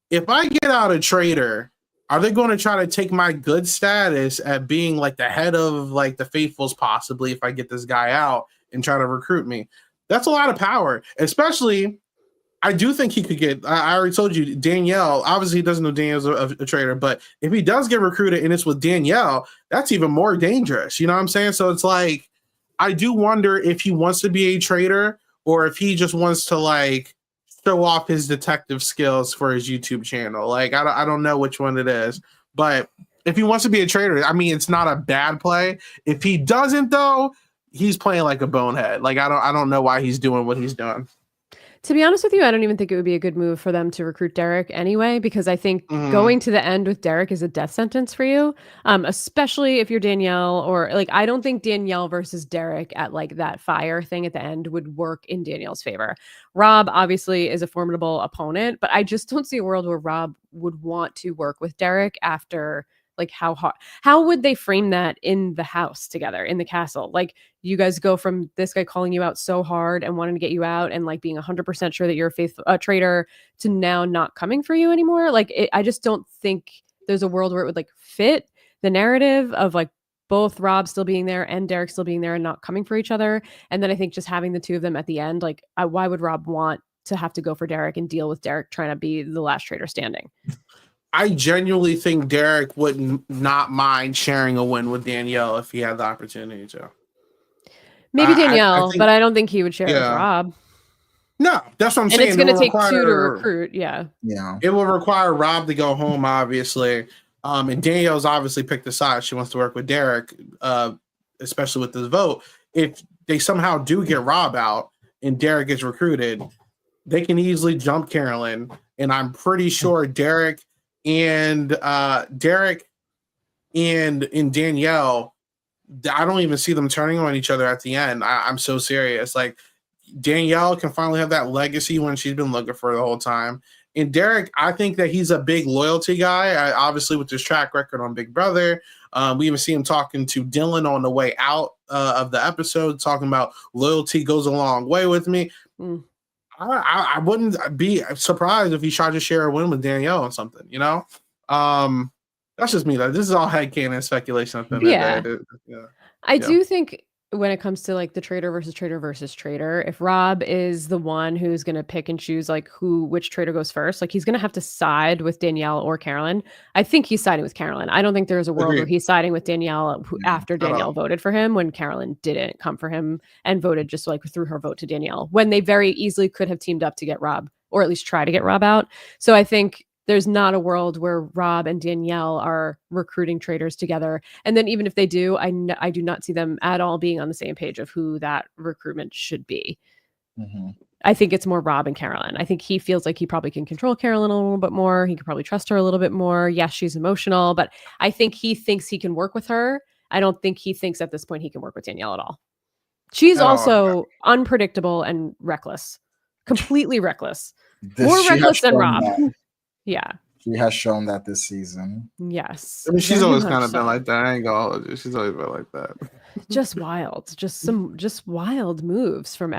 if I get out a traitor, are they going to try to take my good status at being like the head of like the faithfuls, possibly, if I get this guy out and try to recruit me? That's a lot of power, especially. I do think he could get, I already told you, Danielle, obviously he doesn't know Danielle's a traitor, but if he does get recruited and it's with Danielle, that's even more dangerous. You know what I'm saying? So it's like, I do wonder if he wants to be a traitor or if he just wants to like show off his detective skills for his YouTube channel. Like, I don't know which one it is, but if he wants to be a traitor, I mean, it's not a bad play. If he doesn't though, he's playing like a bonehead. Like, I don't know why he's doing what he's doing. To be honest with you, I don't even think it would be a good move for them to recruit Derek anyway, because I think going to the end with Derek is a death sentence for you, especially if you're Danielle, or like, I don't think Danielle versus Derek at like that fire thing at the end would work in Danielle's favor. Rob obviously is a formidable opponent, but I just don't see a world where Rob would want to work with Derek after like how would they frame that in the house together in the castle? Like, you guys go from this guy calling you out so hard and wanting to get you out and like being 100% sure that you're a traitor to now not coming for you anymore. Like, I just don't think there's a world where it would like fit the narrative of like both Rob still being there and Derek still being there and not coming for each other. And then I think just having the two of them at the end, like, why would Rob want to have to go for Derek and deal with Derek trying to be the last traitor standing? I genuinely think Derek would not mind sharing a win with Danielle if he had the opportunity to. Maybe Danielle, but I don't think he would share it with Rob. No, that's what I'm saying. And it's going to take 2 to recruit. Yeah. It will require Rob to go home, obviously. And Danielle's obviously picked a side. She wants to work with Derek, especially with this vote. If they somehow do get Rob out and Derek gets recruited, they can easily jump Carolyn. And I'm pretty sure Derek and Danielle, I don't even see them turning on each other at the end. I'm so serious. Like, Danielle can finally have that legacy when she's been looking for the whole time. And Derek, I think that he's a big loyalty guy. Obviously, with his track record on Big Brother, we even see him talking to Dylan on the way out of the episode, talking about loyalty goes a long way with me. I wouldn't be surprised if he tried to share a win with Danielle or something, you know? That's just me, though. This is all headcanon speculation. I do think when it comes to like the traitor versus traitor, if Rob is the one who's going to pick and choose like which traitor goes first, like he's going to have to side with Danielle or Carolyn. I think he's siding with Carolyn. I don't think there's a world where he's siding with Danielle after Danielle voted for him when Carolyn didn't come for him and voted just like through her vote to Danielle, when they very easily could have teamed up to get Rob, or at least try to get Rob out. So I think there's not a world where Rob and Danielle are recruiting traitors together. And then even if they do, I do not see them at all being on the same page of who that recruitment should be. I think it's more Rob and Carolyn. I think he feels like he probably can control Carolyn a little bit more. He could probably trust her a little bit more. Yes, she's emotional, but I think he thinks he can work with her. I don't think he thinks at this point he can work with Danielle at all. She's also unpredictable and reckless. Completely reckless. More reckless than Rob. Yeah. She has shown that this season. Yes. I mean, she's very always much kind of so. been like that. I ain't gonna hold you. She's always been like that. Just wild. Just wild moves from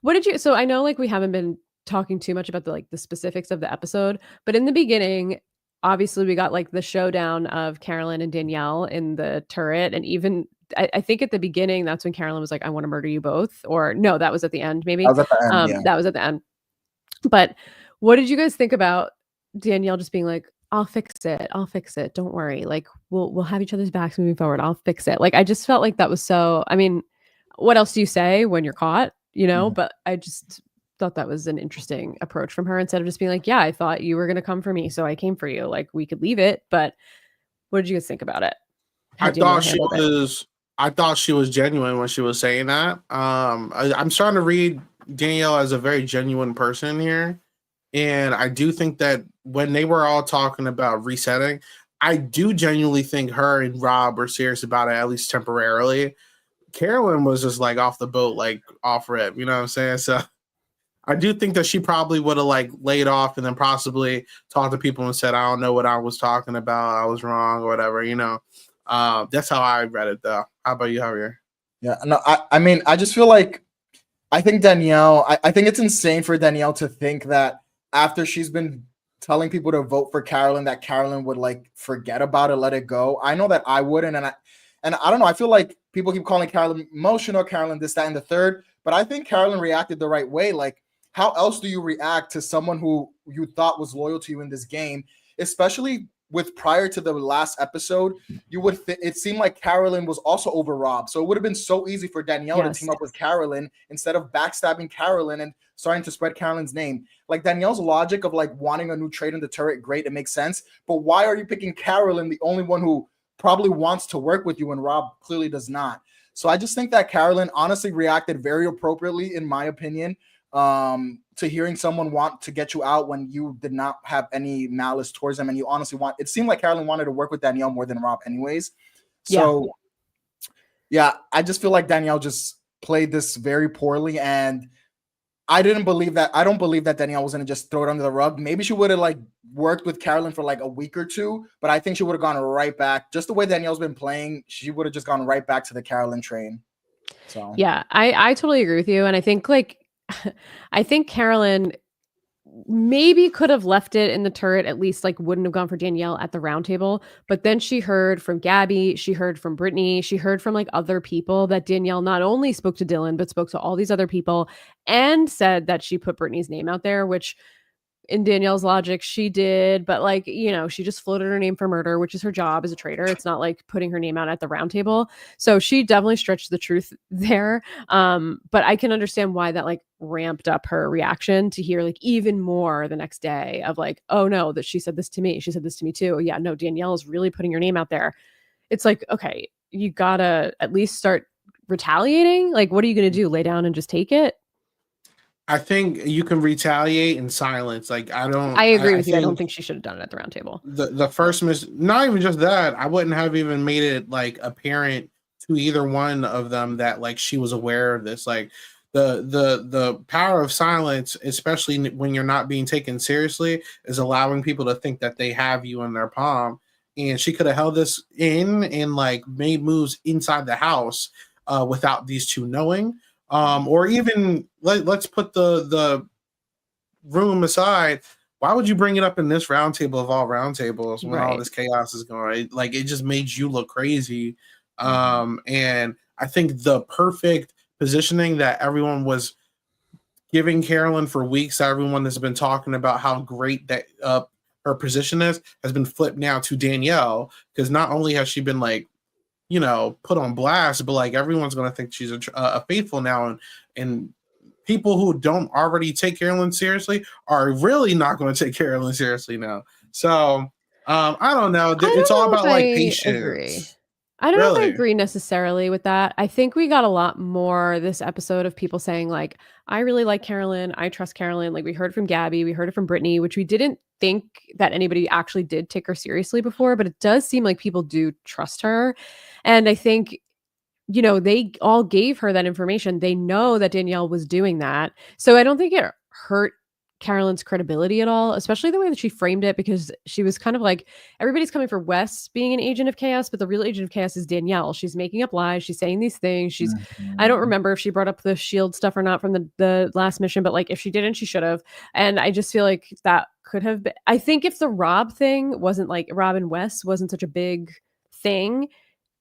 what did you, so I know like we haven't been talking too much about the specifics of the episode, but in the beginning, obviously we got like the showdown of Carolyn and Danielle in the turret, and even I think at the beginning that's when Carolyn was like, I want to murder you both, or no, that was at the end maybe. That was at the end, yeah. That was at the end. But what did you guys think about Danielle just being like, I'll fix it. I'll fix it. Don't worry. Like we'll have each other's backs moving forward. I'll fix it. Like I just felt like that was so, I mean, what else do you say when you're caught, Mhm. But I just thought that was an interesting approach from her, instead of just being like, yeah, I thought you were going to come for me, so I came for you. Like we could leave it, but what did you guys think about it? How I Danielle thought she handled it? was. I thought she was genuine when she was saying that. I'm starting to read Danielle as a very genuine person here, and I do think that when they were all talking about resetting, I do genuinely think her and Rob were serious about it, at least temporarily. Carolyn was just like off the boat, like off rip. You know what I'm saying? So I do think that she probably would have like laid off and then possibly talked to people and said, I don't know what I was talking about. I was wrong or whatever, you know. That's how I read it though. How about you, Javier? Yeah, no, I mean, I just feel like I think Danielle, I think it's insane for Danielle to think that after she's been telling people to vote for Carolyn, that Carolyn would like forget about it, let it go. I know that I wouldn't, and I don't know. I feel like people keep calling Carolyn emotional, Carolyn this, that, and the third, but I think Carolyn reacted the right way. Like, how else do you react to someone who you thought was loyal to you in this game, especially with prior to the last episode? You would it seemed like Carolyn was also over Rob, so it would have been so easy for Danielle to team up with Carolyn instead of backstabbing Carolyn and starting to spread Carolyn's name. Like Danielle's logic of like wanting a new trade in the turret, great, it makes sense, but why are you picking Carolyn, the only one who probably wants to work with you, and Rob clearly does not? So I just think that Carolyn honestly reacted very appropriately, in my opinion, to hearing someone want to get you out when you did not have any malice towards them, and you honestly it seemed like Carolyn wanted to work with Danielle more than Rob anyways. So yeah, I just feel like Danielle just played this very poorly, and I don't believe that Danielle was going to just throw it under the rug. Maybe she would have like worked with Carolyn for like a week or two, but I think she would have gone right back. Just the way Danielle's been playing, she would have just gone right back to the Carolyn train. So yeah, I totally agree with you, and I think like I think Carolyn maybe could have left it in the turret, at least like wouldn't have gone for Danielle at the round table. But then she heard from Gabby, she heard from Brittany, she heard from like other people that Danielle not only spoke to Dylan, but spoke to all these other people and said that she put Brittany's name out there, which in Danielle's logic, she did, but like, she just floated her name for murder, which is her job as a traitor. It's not like putting her name out at the round table. So she definitely stretched the truth there. But I can understand why that like ramped up her reaction to hear like even more the next day of like, oh no, that she said this to me. She said this to me too. Yeah, no, Danielle is really putting your name out there. It's like, okay, you gotta at least start retaliating. Like, what are you gonna do? Lay down and just take it? I think you can retaliate in silence. Like I agree with you. I don't think she should have done it at the round table. The first not even just that. I wouldn't have even made it like apparent to either one of them that like she was aware of this. Like the power of silence, especially when you're not being taken seriously, is allowing people to think that they have you in their palm. And she could have held this in and like made moves inside the house without these two knowing. Or even let's put the room aside. Why would you bring it up in this roundtable of all roundtables when all this chaos is going? Like it just made you look crazy. And I think the perfect positioning that everyone was giving Carolyn for weeks, everyone has been talking about how great that her position is, has been flipped now to Danielle, because not only has she been like, put on blast, but like everyone's going to think she's a faithful now, and people who don't already take Carolyn seriously are really not going to take Carolyn seriously now. So I don't know. It's all about like patience. I don't know if I agree necessarily with that. I think we got a lot more this episode of people saying like, I really like Carolyn. I trust Carolyn. Like we heard from Gabby, we heard it from Brittany, which we didn't think that anybody actually did take her seriously before, but it does seem like people do trust her. And I think, they all gave her that information. They know that Danielle was doing that. So I don't think it hurt Carolyn's credibility at all, especially the way that she framed it, because she was kind of like, everybody's coming for Wes being an agent of chaos, but the real agent of chaos is Danielle. She's making up lies. She's saying these things. I don't remember if she brought up the shield stuff or not from the last mission, but like if she didn't, she should have. And I just feel like that could have been, I think if the Rob thing wasn't like, Rob and Wes wasn't such a big thing,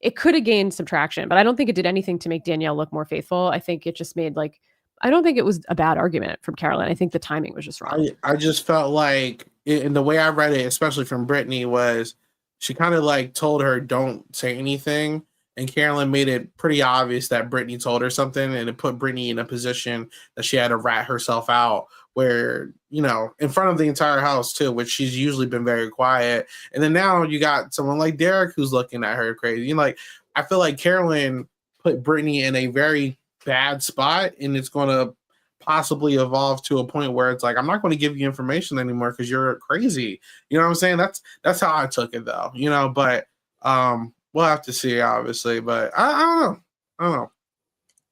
it could have gained some traction, but I don't think it did anything to make Danielle look more faithful. I think it just made like, I don't think it was a bad argument from Carolyn. I think the timing was just wrong. I just felt like, in the way I read it, especially from Brittany, was she kind of like told her, don't say anything. And Carolyn made it pretty obvious that Brittany told her something, and it put Brittany in a position that she had to rat herself out, where, you know, in front of the entire house too, which she's usually been very quiet. And then now you got someone like Derek who's looking at her crazy. You know, like, I feel like Carolyn put Brittany in a very bad spot, and it's going to possibly evolve to a point where it's like, I'm not going to give you information anymore because you're crazy. You know what I'm saying? That's how I took it, though. You know, but we'll have to see, obviously. But I don't know.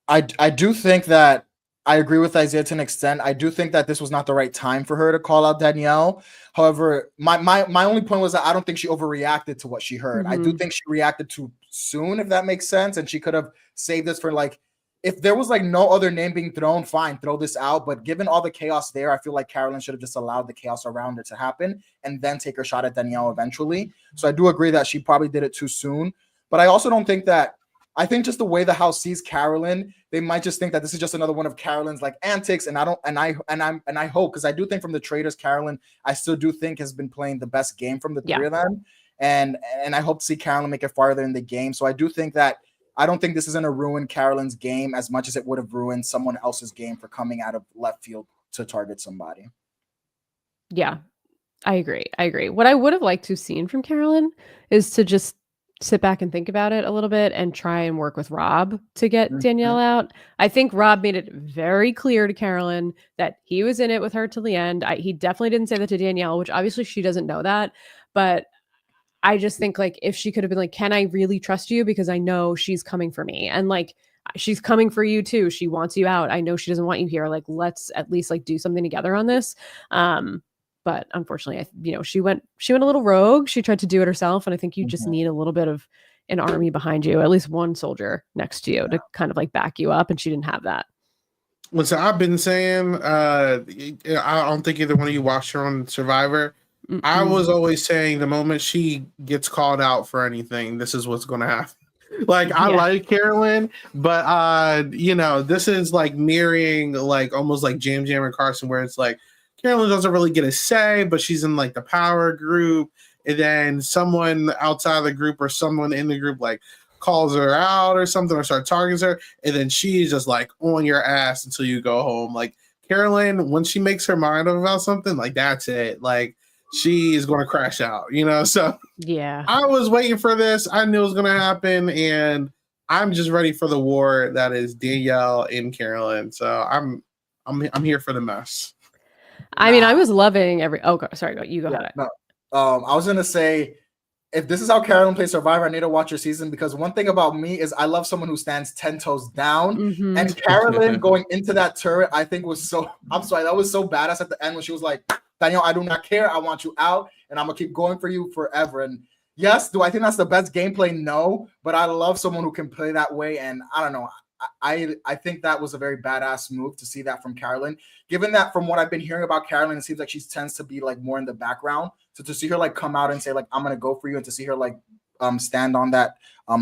I do think that I agree with Isaiah to an extent. I do think that this was not the right time for her to call out Danielle. However, my only point was that I don't think she overreacted to what she heard. I do think she reacted too soon, if that makes sense. And she could have saved this for, like, if there was like no other name being thrown, fine, throw this out. But given all the chaos there, I feel like Carolyn should have just allowed the chaos around it to happen and then take her shot at Danielle eventually. So I do agree that she probably did it too soon. But I also don't think that, I think just the way the house sees Carolyn, they might just think that this is just another one of Carolyn's like antics. And I hope, because I do think from the Traitors, Carolyn, I still do think has been playing the best game from the three of them. And I hope to see Carolyn make it farther in the game. So I do think that, I don't think this is going to ruin Carolyn's game as much as it would have ruined someone else's game for coming out of left field to target somebody. Yeah, I agree. What I would have liked to have seen from Carolyn is to just sit back and think about it a little bit and try and work with Rob to get Danielle out. I think Rob made it very clear to Carolyn that he was in it with her till the end. He definitely didn't say that to Danielle, which obviously she doesn't know that, but I just think like if she could have been like, can I really trust you? Because I know she's coming for me, and like, she's coming for you too. She wants you out. I know she doesn't want you here. Like, let's at least like do something together on this. But unfortunately, she went a little rogue. She tried to do it herself. And I think you just need a little bit of an army behind you, at least one soldier next to you to kind of like back you up. And she didn't have that. Listen, I've been saying, I don't think either one of you watched her on Survivor. I was always saying the moment she gets called out for anything, this is what's going to happen. Like, I like Carolyn, but this is like mirroring like almost like Jam and Carson, where it's like Carolyn doesn't really get a say, but she's in like the power group, and then someone outside the group or someone in the group like calls her out or something or start targeting her, and then she's just like on your ass until you go home. Like, Carolyn, when she makes her mind up about something, like, that's it. Like, she is going to crash out, So yeah, I was waiting for this. I knew it was going to happen, and I'm just ready for the war that is Danielle and Carolyn. So I'm here for the mess. I mean, I was loving every. Oh, sorry, you go ahead. No, I was gonna say, if this is how Carolyn plays Survivor, I need to watch her season, because one thing about me is I love someone who stands 10 toes down. And Carolyn going into that turret, I think was so. I'm sorry, that was so badass at the end when she was like, Danielle, I do not care. I want you out, and I'm gonna keep going for you forever. And yes, do I think that's the best gameplay? No, but I love someone who can play that way. And I don't know. I think that was a very badass move to see that from Carolyn. Given that from what I've been hearing about Carolyn, it seems like she tends to be like more in the background. So to see her like come out and say like, I'm gonna go for you, and to see her like stand on that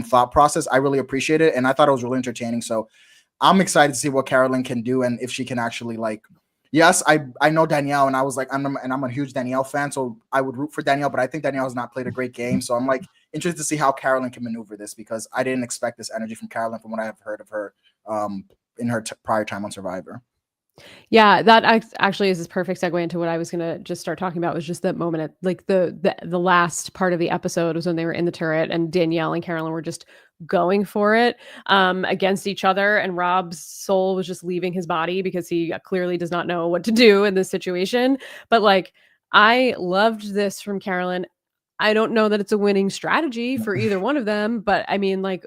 thought process, I really appreciate it, and I thought it was really entertaining. So I'm excited to see what Carolyn can do, and if she can actually like. Yes, I know Danielle, and I was like, I'm a huge Danielle fan, so I would root for Danielle, but I think Danielle has not played a great game. So I'm like interested to see how Carolyn can maneuver this, because I didn't expect this energy from Carolyn from what I have heard of her in her prior time on Survivor. Yeah, that actually is this perfect segue into what I was gonna just start talking about. Was just that moment at like the last part of the episode was when they were in the turret and Danielle and Carolyn were just going for it against each other, and Rob's soul was just leaving his body because he clearly does not know what to do in this situation. But like, I loved this from Carolyn. I don't know that it's a winning strategy for either one of them, but I mean, like,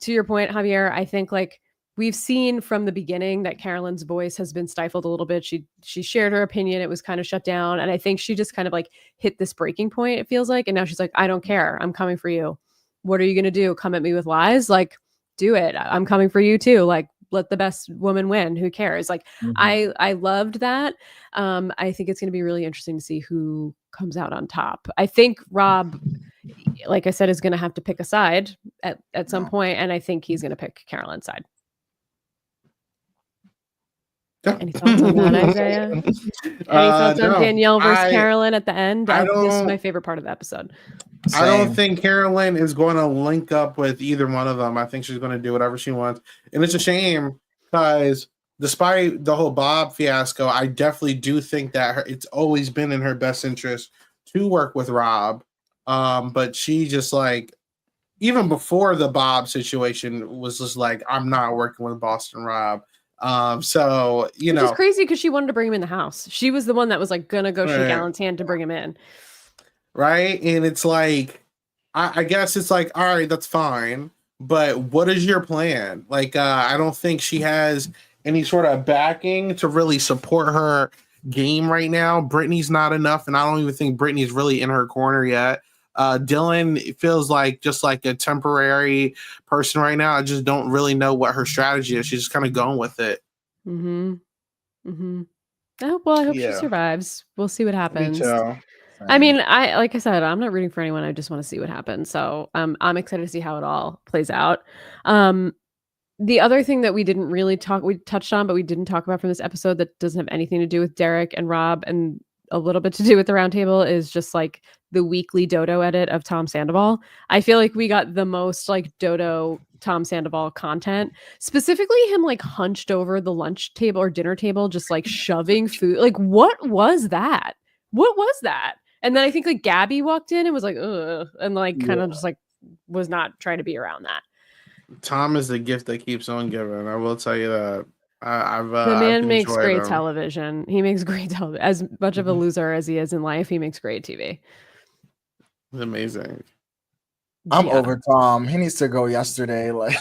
to your point, Javier, I think like we've seen from the beginning that Carolyn's voice has been stifled a little bit. She shared her opinion. It was kind of shut down. And I think she just kind of like hit this breaking point, it feels like. And now she's like, I don't care. I'm coming for you. What are you going to do? Come at me with lies? Like, do it. I'm coming for you too. Like, let the best woman win. Who cares? Like, I loved that. I think it's going to be really interesting to see who comes out on top. I think Rob, like I said, is going to have to pick a side at some point, and I think he's going to pick Carolyn's side. Any thoughts on that, Isaiah? Any thoughts on Danielle versus Carolyn at the end? This is my favorite part of the episode. I don't think Carolyn is going to link up with either one of them. I think she's going to do whatever she wants. And it's a shame because despite the whole Bob fiasco, I definitely do think that it's always been in her best interest to work with Rob. But she just like, even before the Bob situation was just like, I'm not working with Boston Rob. So, you know. It's crazy because she wanted to bring him in the house. She was the one that was like going to go shake Alan's hand to bring him in. Right. And it's like, I guess it's like, all right, that's fine. But what is your plan? Like, I don't think she has any sort of backing to really support her game right now. Brittany's not enough. And I don't even think Brittany's really in her corner yet. Dylan feels like just like a temporary person right now. I just don't really know what her strategy is. She's just kind of going with it. Oh, well, I hope she survives. We'll see what happens. Me too. I mean, like I said, I'm not rooting for anyone. I just want to see what happens. So I'm excited to see how it all plays out. The other thing that we touched on, but we didn't talk about from this episode that doesn't have anything to do with Derek and Rob and a little bit to do with the roundtable is just like the weekly Dodo edit of Tom Sandoval. I feel like we got the most like Dodo Tom Sandoval content, specifically him like hunched over the lunch table or dinner table, just like shoving food. Like, what was that? What was that? And then I think like Gabby walked in and was like, ugh, and like kind of just like was not trying to be around that. Tom is the gift that keeps on giving. I will tell you that. The man makes great television. He makes great television. As much of a loser as he is in life, he makes great TV. It's amazing. I'm over Tom. He needs to go yesterday. Like,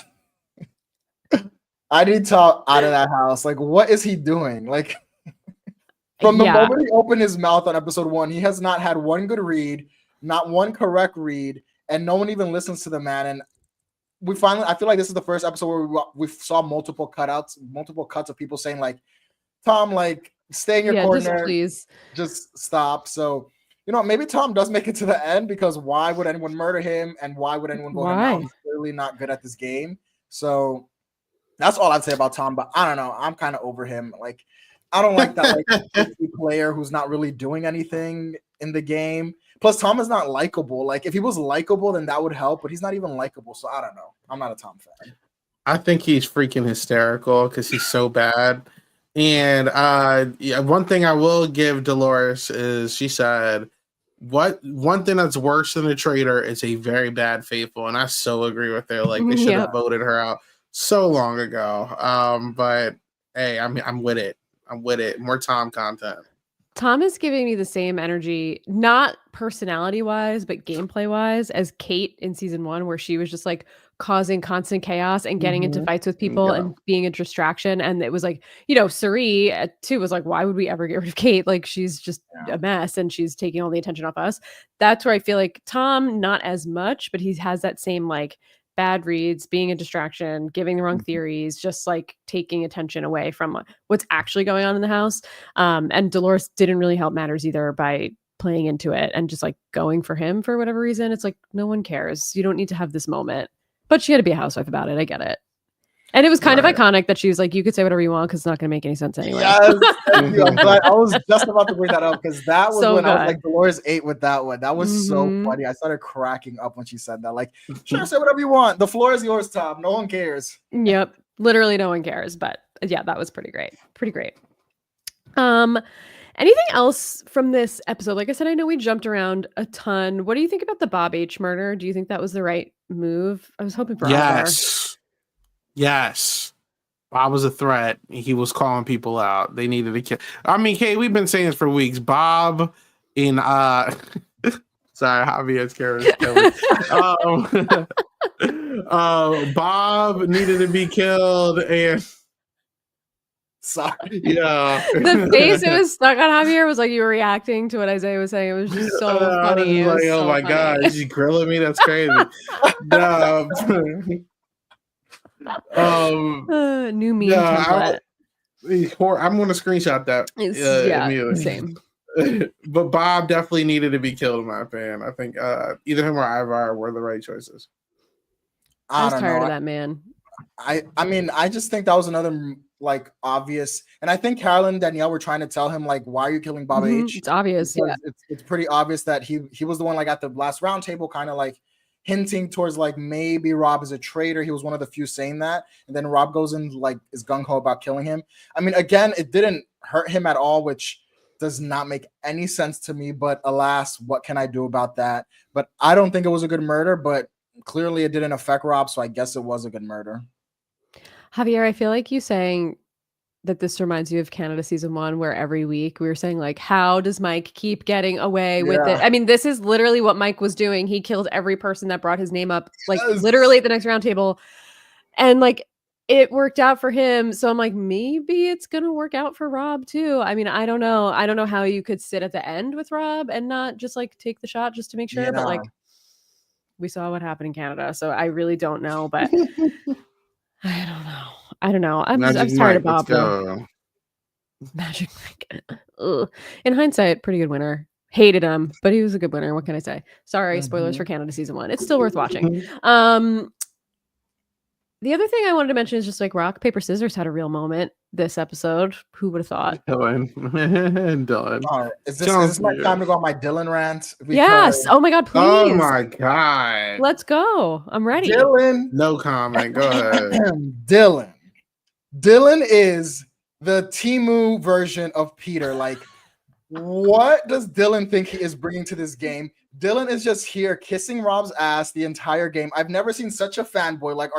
I need Tom out of that house. Like, what is he doing? Like, from the moment he opened his mouth on episode 1, he has not had one good read, not one correct read, and no one even listens to the man. And I feel like this is the first episode where we saw multiple cuts of people saying like, Tom, like, stay in your corner, please, just stop. So, you know, maybe Tom does make it to the end, because why would anyone murder him and why would anyone vote him out? He's clearly not good at this game. So that's all I'd say about Tom. But I don't know. I'm kind of over him. Like, I don't like that like player who's not really doing anything in the game. Plus, Tom is not likable. Like, if he was likable, then that would help, but he's not even likable. So I don't know. I'm not a Tom fan. I think he's freaking hysterical because he's so bad. And one thing I will give Dolores is she said, one thing that's worse than a traitor is a very bad faithful. And I so agree with her. Like, they should have voted her out so long ago. But hey, I'm with it. I'm with it. More Tom content. Tom is giving me the same energy, not personality wise, but gameplay wise, as Kate in season 1, where she was just like causing constant chaos and getting into fights with people and being a distraction. And it was like, you know, Suri too was like, why would we ever get rid of Kate? Like, she's just a mess and she's taking all the attention off us. That's where I feel like Tom, not as much, but he has that same like bad reads, being a distraction, giving the wrong theories, just like taking attention away from what's actually going on in the house. And Dolores didn't really help matters either by playing into it and just like going for him for whatever reason. It's like, no one cares. You don't need to have this moment. But she had to be a housewife about it. I get it. And it was kind of iconic that she was like, you could say whatever you want because it's not going to make any sense anyway. Yes, but I was just about to bring that up because that was when I was like, Dolores ate with that one. That was so funny. I started cracking up when she said that. Like, sure, say whatever you want. The floor is yours, Tom. No one cares. Yep. Literally no one cares. But yeah, that was pretty great. Pretty great. Anything else from this episode? Like I said, I know we jumped around a ton. What do you think about the Bob H murder? Do you think that was the right move? I was hoping for Yes. Bob was a threat. He was calling people out. They needed to kill. I mean, Kay, we've been saying this for weeks. Bob in sorry, Javier's character. Bob needed to be killed, and Sorry. yeah, The face it was stuck on Javier was like you were reacting to what Isaiah was saying. It was just so funny. I was like, It was oh so my funny. god, is she grilling me? That's crazy. No, New meme no, template. I'm gonna screenshot that. Yeah, Immediately. same. But Bob definitely needed to be killed, in my opinion. I think either him or Ivar were the right choices. I was don't tired know. of that man. I mean, I just think that was another like obvious, and I think Carolyn and Danielle were trying to tell him like, why are you killing Bob H? It's obvious. Because Yeah, it's pretty obvious that he was the one like at the last round table, kind of like hinting towards like maybe Rob is a traitor. He was one of the few saying that, and then Rob goes in like is gung ho about killing him. I mean, again, it didn't hurt him at all, which does not make any sense to me. But alas, what can I do about that? But I don't think it was a good murder. But clearly, it didn't affect Rob, so I guess it was a good murder. Javier, I feel like you saying that this reminds you of Canada season 1, where every week we were saying like, how does Mike keep getting away with it? I mean, this is literally what Mike was doing. He killed every person that brought his name up, like literally at the next round table. And like it worked out for him. So I'm like, maybe it's gonna work out for Rob too. I mean, I don't know. I don't know how you could sit at the end with Rob and not just like take the shot just to make sure. But like we saw what happened in Canada. So I really don't know. But I don't know. I'm tired of Bob though. Magic Mike. Ugh. In hindsight, pretty good winner. Hated him, but he was a good winner. What can I say? Sorry, spoilers for Canada season 1. It's still worth watching. The other thing I wanted to mention is just like rock, paper, scissors had a real moment this episode. Who would have thought? Dylan. Is this my time to go on my Dylan rant? Yes. Oh my god, please. Oh my god. Let's go. I'm ready. Dylan. No comment. Go ahead. Dylan is the Temu version of Peter. Like, what does Dylan think he is bringing to this game? Dylan is just here kissing Rob's ass the entire game. I've never seen such a fanboy. Like,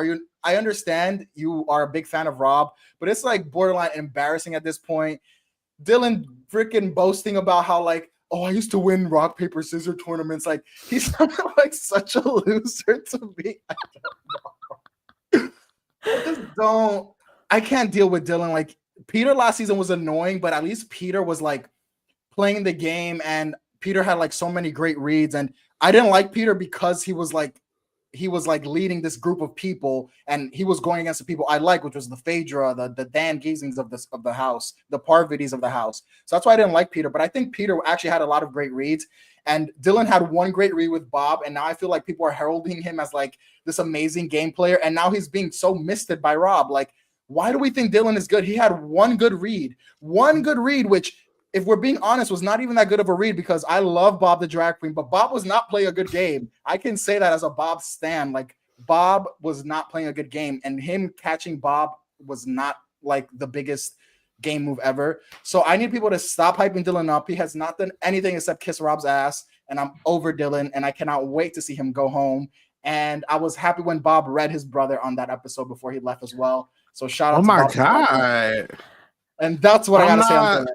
I understand you are a big fan of Rob, but it's like borderline embarrassing at this point. Dylan freaking boasting about how like, oh, I used to win rock, paper, scissors tournaments. Like, he's like such a loser to me. I can't deal with Dylan. Like, Peter last season was annoying, but at least Peter was like playing the game, and Peter had like so many great reads. And I didn't like Peter because he was like leading this group of people, and he was going against the people I like, which was the Phaedra, the Dan Giesings of the house, the Parvati's of the house. So that's why I didn't like Peter. But I think Peter actually had a lot of great reads, and Dylan had one great read with Bob, and now I feel like people are heralding him as like this amazing game player, and now he's being so misted by Rob. Like, why do we think Dylan is good? He had one good read, which, if we're being honest, was not even that good of a read, because I love Bob the Drag Queen, but Bob was not playing a good game. I can say that as a Bob stan. Like, Bob was not playing a good game, and him catching Bob was not like the biggest game move ever. So I need people to stop hyping Dylan up. He has not done anything except kiss Rob's ass, and I'm over Dylan, and I cannot wait to see him go home. And I was happy when Bob read his brother on that episode before he left as well. So shout out to Bob. Oh my god. And that's what I gotta say on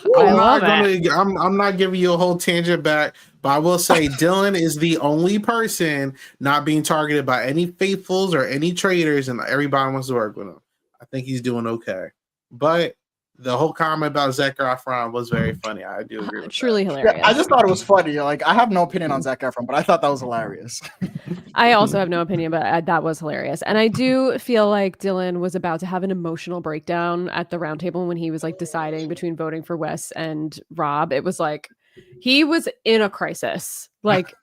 Dylan. I'm not giving you a whole tangent back, but I will say Dylan is the only person not being targeted by any faithfuls or any traitors, and everybody wants to work with him. I think he's doing okay. But the whole comment about Zac Efron was very funny. I do agree with truly that. hilarious. Yeah, I just thought it was funny. Like, I have no opinion on Zac Efron, but I thought that was hilarious. I also have no opinion, but that was hilarious. And I do feel like Dylan was about to have an emotional breakdown at the round table when he was like deciding between voting for Wes and Rob. It was like he was in a crisis. Like,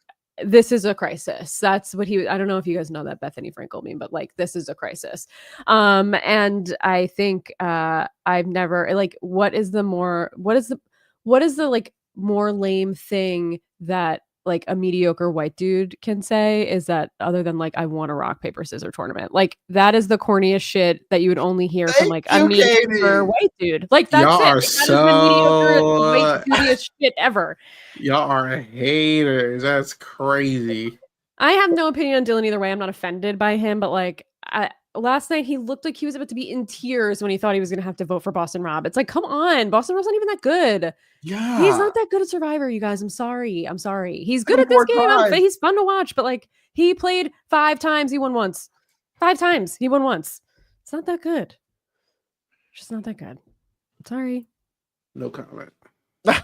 this is a crisis. That's what he, I don't know if you guys know that Bethany Frankel meme, but like, this is a crisis. And I think I've never like, what is the like more lame thing that like a mediocre white dude can say is that, other than like, I want a rock, paper, scissors tournament. Like, that is the corniest shit that you would only hear from like a mediocre white dude. Like, that's y'all it. Are that so... is the mediocre white dudiest shit ever. Y'all are haters. That's crazy. I have no opinion on Dylan either way. I'm not offended by him, but like, last night he looked like he was about to be in tears when he thought he was going to have to vote for Boston Rob. It's like, come on, Boston Rob's not even that good. Yeah, He's not that good at Survivor, you guys. I'm sorry. He's good at this game. He's fun to watch, but like he played 5 times, he won once. 5 times, he won once. It's not that good. Just not that good. Sorry. No comment.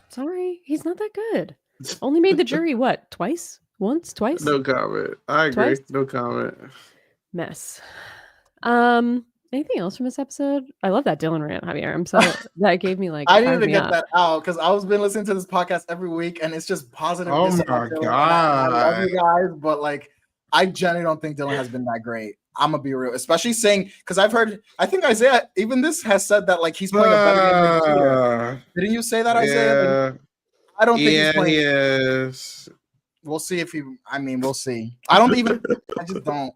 Sorry, he's not that good. Only made the jury what? Twice? Once? Twice? No comment. I agree. Twice? No comment. Mess. Anything else from this episode? I love that Dylan rant, Javier. I'm so that gave me like I needed to get that out because I was been listening to this podcast every week and it's just positive. Oh my God. I love you guys, but like I genuinely don't think Dylan has been that great. I'm gonna be real, especially saying because I think Isaiah even this has said that like he's playing a better game than Peter. Didn't you say that, Isaiah? Yeah. I don't think he's playing. Yes. We'll see if he. I mean, we'll see. I just don't.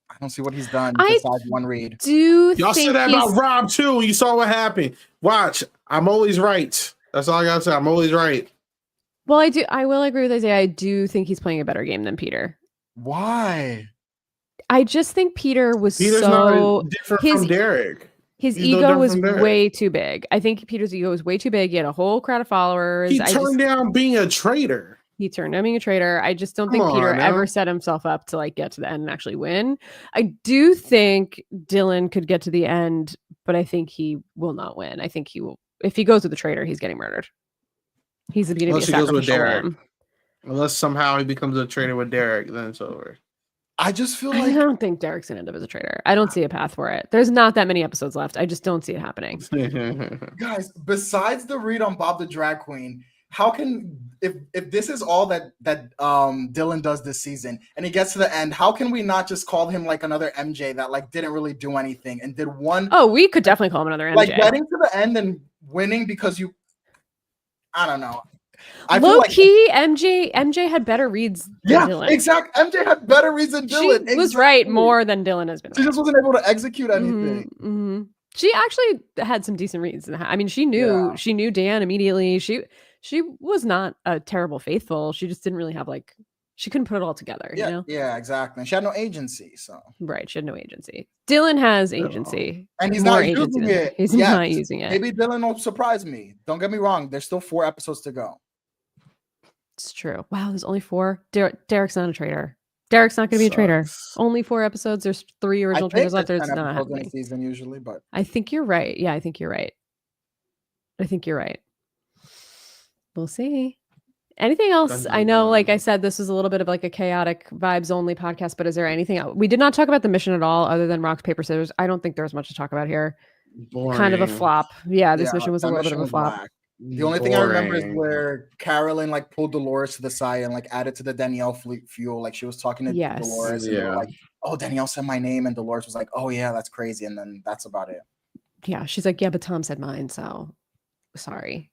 I don't see what he's done besides one read. Y'all said that about Rob too. You saw what happened. Watch. I'm always right. That's all I gotta say. I'm always right. Well, I do. I will agree with Isaiah. I do think he's playing a better game than Peter. Why? I just think Peter's not different from Derek. His ego was way too big. I think Peter's ego was way too big. He had a whole crowd of followers. He turned down being a traitor. He turned down being a traitor. I just don't think Peter ever set himself up to like get to the end and actually win. I do think Dylan could get to the end, but I think he will not win. I think he will. If he goes with the traitor, he's getting murdered. He's going to be a sacrificial lamb. Unless somehow he becomes a traitor with Derek, then it's over. I just feel like I don't think Derek's gonna end up as a traitor. I don't see a path for it. There's not that many episodes left. I just don't see it happening. Guys, besides the read on Bob the Drag Queen, how can if this is all that Dylan does this season and he gets to the end, how can we not just call him like another MJ that like didn't really do anything and did one? Oh, we could definitely call him another MJ. Like getting to the end and winning because I don't know. Low key, MJ had better reads than Dylan. Exactly. MJ had better reads than Dylan. She was right more than Dylan has been. She just wasn't able to execute anything. Mm-hmm. She actually had some decent reads. I mean, she knew Dan immediately. She was not a terrible faithful. She just didn't really have she couldn't put it all together. Yeah, you know? Yeah, exactly. She had no agency. So right, she had no agency. Dylan has agency, and he's not using it. He's not using it. Maybe Dylan will surprise me. Don't get me wrong. There's still 4 episodes to go. It's true. Wow, there's only 4. Derek's not a traitor. Derek's not going to be a traitor. Only 4 episodes. There's 3 original traitors left. There's not happening. In a season usually, but I think you're right. Yeah, I think you're right. We'll see. Anything else? I know, like I said, this was a little bit of like a chaotic vibes only podcast, but is there anything else? We did not talk about the mission at all other than rock, paper, scissors. I don't think there's much to talk about here. Boring. Kind of a flop. Yeah, this mission was a little bit of a flop. Black. The only thing I remember is where Carolyn like pulled Dolores to the side and like added to the Danielle fuel. Like she was talking to Dolores and they were like, "Oh, Danielle said my name," and Dolores was like, "Oh yeah, that's crazy," and then that's about it. Yeah, she's like, "Yeah, but Tom said mine, so sorry."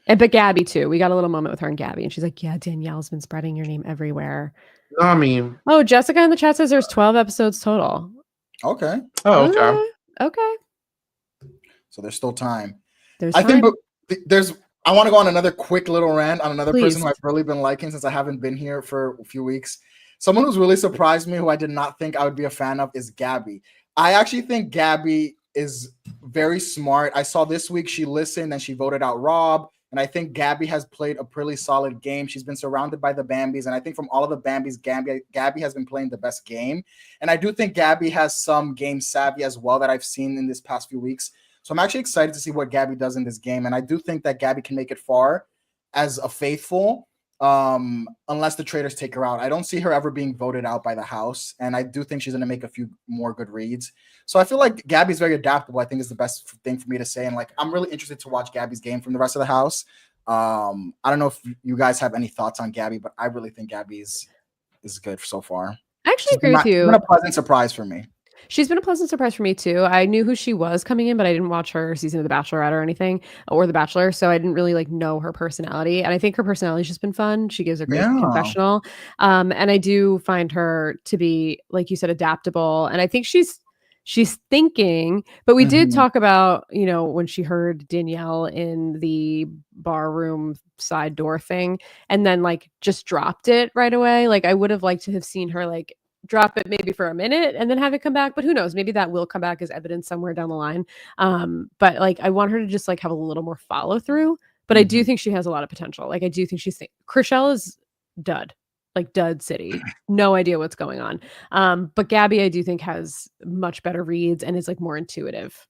But Gabby too. We got a little moment with her and Gabby, and she's like, "Yeah, Danielle's been spreading your name everywhere." I mean, Jessica in the chat says there's 12 episodes total. Okay. Oh, okay. Okay. So there's still time. I think I want to go on another quick little rant on another person who I've really been liking since I haven't been here for a few weeks. Someone who's really surprised me, who I did not think I would be a fan of, is Gabby. I actually think Gabby is very smart. I saw this week she listened and she voted out Rob. And I think Gabby has played a pretty solid game. She's been surrounded by the Bambis. And I think from all of the Bambis, Gabby has been playing the best game. And I do think Gabby has some game savvy as well that I've seen in this past few weeks. So I'm actually excited to see what Gabby does in this game. And I do think that Gabby can make it far as a faithful, unless the traitors take her out. I don't see her ever being voted out by the house. And I do think she's going to make a few more good reads. So I feel like Gabby's very adaptable, I think is the best thing for me to say. And like, I'm really interested to watch Gabby's game from the rest of the house. I don't know if you guys have any thoughts on Gabby, but I really think Gabby is good so far. I actually agree with you. It's been a pleasant surprise for me. She's been a pleasant surprise for me too. I knew who she was coming in, but I didn't watch her season of The Bachelorette or anything, or The Bachelor. So I didn't really like know her personality. And I think her personality's just been fun. She gives a great confessional. And I do find her to be, like you said, adaptable. And I think she's thinking, but we did talk about, when she heard Danielle in the bar room side door thing and then like just dropped it right away. Like I would have liked to have seen her like drop it maybe for a minute and then have it come back. But who knows? Maybe that will come back as evidence somewhere down the line. But like, I want her to just like have a little more follow through. But I do think she has a lot of potential. Like, I do think Chrishell is dud, like dud city. No idea what's going on. But Gabby, I do think has much better reads and is like more intuitive.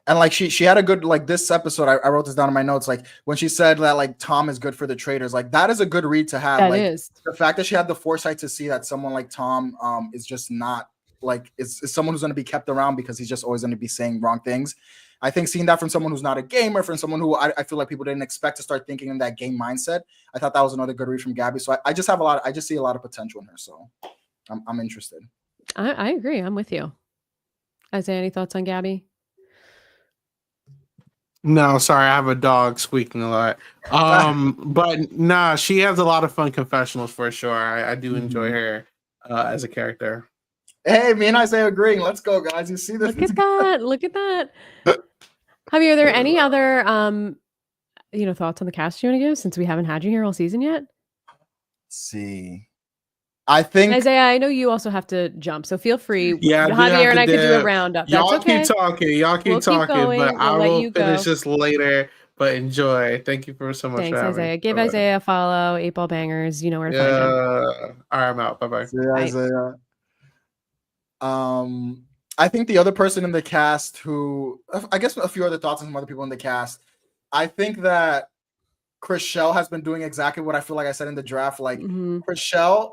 And like she had a good, like this episode, I wrote this down in my notes, like when she said that like Tom is good for the Traitors, like that is a good read to have. That like is. The fact that she had the foresight to see that someone like Tom is just not like is someone who's going to be kept around because he's just always going to be saying wrong things. I think seeing that from someone who's not a gamer, from someone who I feel like people didn't expect to start thinking in that game mindset, I thought that was another good read from Gabby. So I just see a lot of potential in her. So I'm interested. I agree. I'm with you. Isaiah, any thoughts on Gabby? No, sorry, I have a dog squeaking a lot. But nah, she has a lot of fun confessionals for sure. I do enjoy her as a character. Hey, me and Isaiah agreeing. Let's go, guys. You see this? Look at that. Look at that. Javier, are there any other thoughts on the cast you want to give since we haven't had you here all season yet? Let's see. I think Isaiah, I know you also have to jump, so feel free. Yeah, Javier and I could do a roundup. Y'all That's okay. keep talking. Y'all keep talking, going. but I let will you finish go. this later. But enjoy. Thank you for so much. Thanks, for Isaiah. Give Bye-bye. Isaiah a follow. 8 Ball Bangers. You know where to find him. All right, I'm out. Bye-bye. Isaiah. I think the other person in the cast who, I guess a few other thoughts on some other people in the cast. I think that Chrishell has been doing exactly what I feel like I said in the draft. Like Chrishell,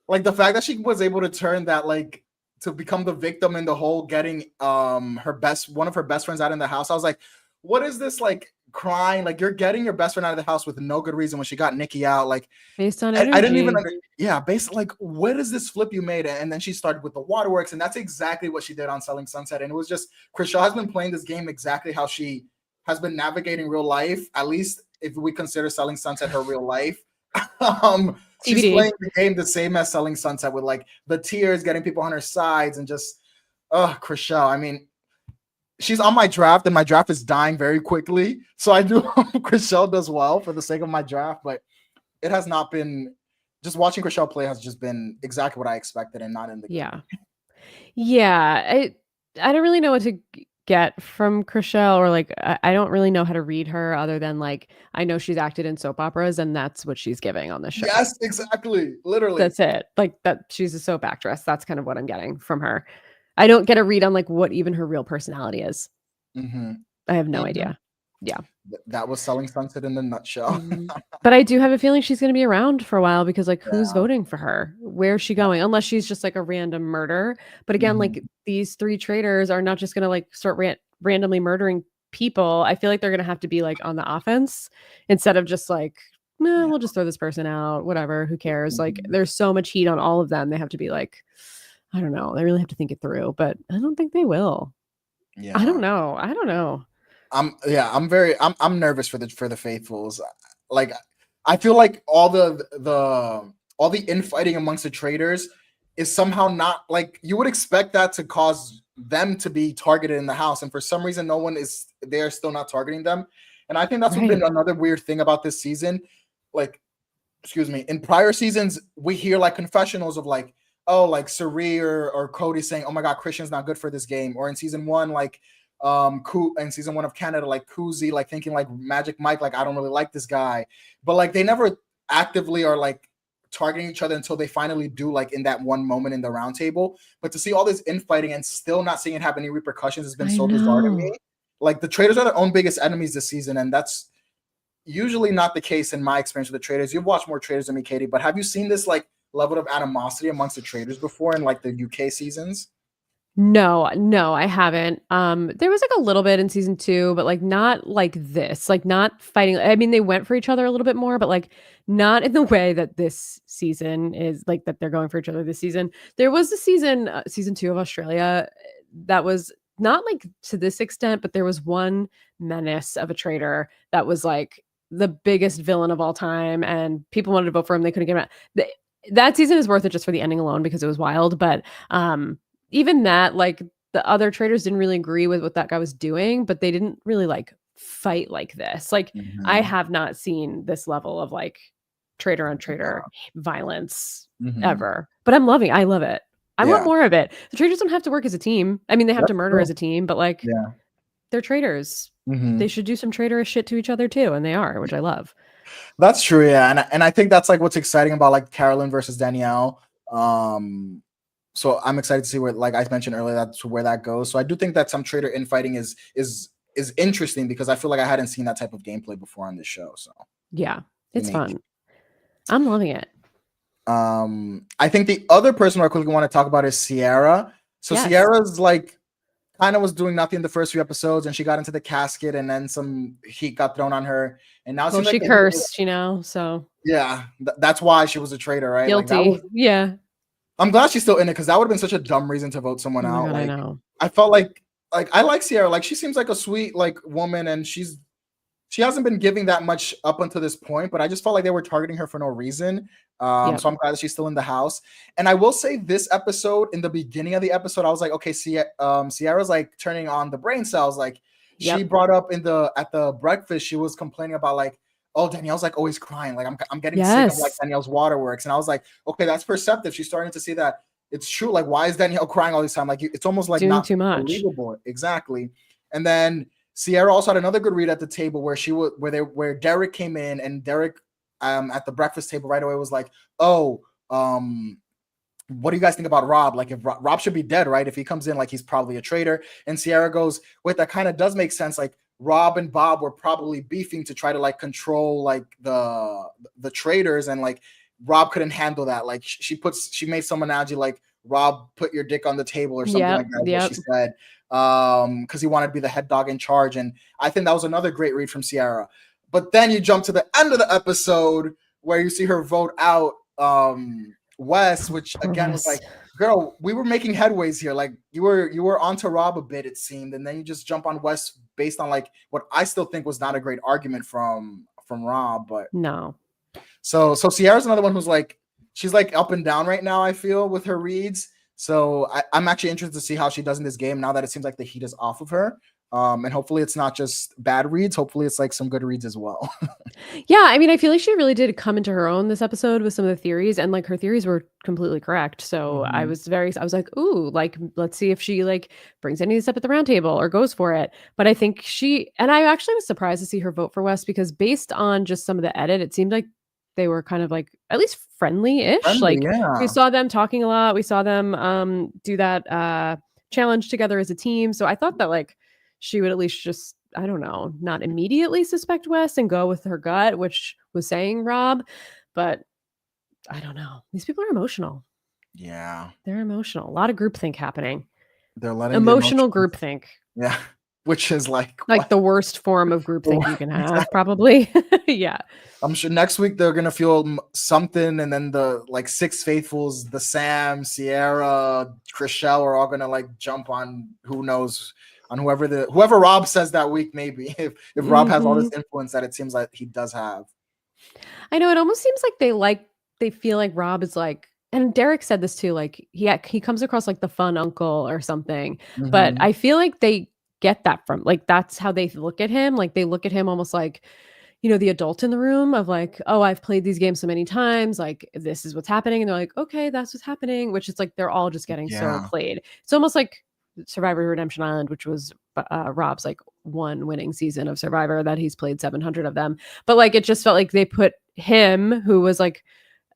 like the fact that she was able to turn that, like, to become the victim in the whole getting one of her best friends out in the house. I was like, what is this, like, crying? Like, you're getting your best friend out of the house with no good reason when she got Nikki out. Like, based on energy. I didn't even based, like, what is this flip you made? And then she started with the waterworks, and that's exactly what she did on Selling Sunset. And it was just, Chrishell has been playing this game exactly how she has been navigating real life, at least if we consider Selling Sunset her real life. She's playing the game the same as Selling Sunset, with like the tears, getting people on her sides, and just Chrishell. I mean, she's on my draft, and my draft is dying very quickly. So I do hope Chrishell does well for the sake of my draft, but it has not been. Just watching Chrishell play has just been exactly what I expected, and not in the game. Yeah. I don't really know what to get from Chrishell, or like I don't really know how to read her other than like I know she's acted in soap operas and that's what she's giving on this show. Yes, exactly. Literally. That's it. Like that she's a soap actress. That's kind of what I'm getting from her. I don't get a read on like what even her real personality is. I have no idea. Yeah. That was Selling Sunset in a nutshell. But I do have a feeling she's going to be around for a while because like who's voting for her? Where's she going? Unless she's just like a random murder. But again, like these 3 traitors are not just going to like start randomly murdering people. I feel like they're going to have to be like on the offense instead of just like, we'll just throw this person out, whatever, who cares? Like there's so much heat on all of them. They have to be like, I don't know. They really have to think it through, but I don't think they will. Yeah. I don't know. I'm nervous for the faithfuls. Like I feel like all the infighting amongst the traitors is somehow not, like, you would expect that to cause them to be targeted in the house, and for some reason they're still not targeting them. And I think that's been another weird thing about this season. Like, in prior seasons we hear like confessionals of like, oh, like Sari or Cody saying, oh my god, Christian's not good for this game. Or in season 1, like in season 1 of Canada, like Kuzi like thinking like Magic Mike, like I don't really like this guy. But like they never actively are like targeting each other until they finally do, like in that one moment in the round table. But to see all this infighting and still not seeing it have any repercussions has been so bizarre to me. Like the traitors are their own biggest enemies this season, and that's usually not the case in my experience with the traitors. You've watched more traitors than me, Katie, but have you seen this like level of animosity amongst the traitors before in like the UK seasons? No, I haven't. There was like a little bit in season 2, but like not like this, like not fighting. I mean, they went for each other a little bit more, but like not in the way that this season is, like that they're going for each other this season. There was a season 2 of Australia that was not like to this extent, but there was one menace of a traitor that was like the biggest villain of all time, and people wanted to vote for him. They couldn't get him out. That season is worth it just for the ending alone because it was wild. But even that, like the other traitors didn't really agree with what that guy was doing, but they didn't really like fight like this. Like I have not seen this level of like traitor on traitor violence Mhm. ever. But I'm loving. I love it. I want Yeah. more of it. The traitors don't have to work as a team. I mean, they have That's to murder true. as a team, but like, Yeah. they're traitors. Mhm. They should do some traitorous shit to each other too, and they are, which I love. That's true, yeah, and I think that's like what's exciting about like Carolyn versus Danielle. So I'm excited to see where, like I mentioned earlier, that's where that goes. So I do think that some traitor infighting is interesting because I feel like I hadn't seen that type of gameplay before on this show. So Yeah, it's unique. fun. I'm loving it. I think the other person I quickly want to talk about is Sierra. So Yes. Sierra's like kind of was doing nothing the first few episodes, and she got into the casket, and then some heat got thrown on her, and now it Well, seems she like cursed, you know, so yeah, that's why she was a traitor, right? Like that guilty. was. Yeah. I'm glad she's still in it because that would have been such a dumb reason to vote someone Oh my out. God, I Like know. I felt like I like Sierra. Like she seems like a sweet like woman, and she hasn't been giving that much up until this point. But I just felt like they were targeting her for no reason. Yep. So I'm glad that she's still in the house. And I will say this episode, in the beginning of the episode, I was like, okay, Sierra's like turning on the brain cells. Like she Yep. brought up at the breakfast, she was complaining about like, oh, Danielle's like always crying. Like I'm getting sick of like Yes. Danielle's waterworks. And I was like, okay, that's perceptive. She's starting to see that it's true. Like, why is Danielle crying all this time? Like it's almost like Doing not too much. believable. Exactly. And then Sierra also had another good read at the table where Derek came in, and Derek at the breakfast table right away was like, oh, what do you guys think about Rob? Like, if Rob should be dead, right? If he comes in, like, he's probably a traitor. And Sierra goes, wait, that kind of does make sense. Like, Rob and Bob were probably beefing to try to like control like the traitors, and like Rob couldn't handle that. Like she made some analogy like, Rob put your dick on the table or something like that. What she said, because he wanted to be the head dog in charge. And I think that was another great read from Sierra. But then you jump to the end of the episode where you see her vote out Wes, which again was like, girl, we were making headways here. Like you were onto Rob a bit, it seemed, and then you just jump on Wes based on like what I still think was not a great argument from Rob. But no. So Sierra's another one who's like, she's like up and down right now, I feel, with her reads. So I'm actually interested to see how she does in this game now that it seems like the heat is off of her. And hopefully it's not just bad reads. Hopefully it's like some good reads as well. Yeah, I mean, I feel like she really did come into her own this episode with some of the theories, and like her theories were completely correct. So I was like, ooh, like let's see if she like brings any of this up at the round table or goes for it. But I think and I actually was surprised to see her vote for West, because based on just some of the edit, it seemed like they were kind of like at least friendly-ish. Like we saw them talking a lot. We saw them do that challenge together as a team. So I thought that like she would at least just, I don't know, not immediately suspect Wes and go with her gut, which was saying Rob. But I don't know. These people are emotional. Yeah. They're emotional. A lot of groupthink happening. They're letting emotional groupthink. Yeah. Which is like the worst form of groupthink you can have, probably. Yeah. I'm sure next week they're gonna feel something, and then the like six faithfuls, the Sam, Sierra, Chriselle are all gonna like jump on who knows on whoever Rob says that week, maybe if Rob has all this influence that it seems like he does have. I know, it almost seems like they feel like Rob is like, and Derek said this too, like he comes across like the fun uncle or something. But I feel like they get that from like, that's how they look at him. Like they look at him almost like, you know, the adult in the room of like, oh, I've played these games so many times, like this is what's happening, and they're like, okay, that's what's happening, which is like they're all just getting so played. It's almost like Survivor Redemption Island, which was Rob's like one winning season of Survivor that he's played 700 of them. But like it just felt like they put him, who was like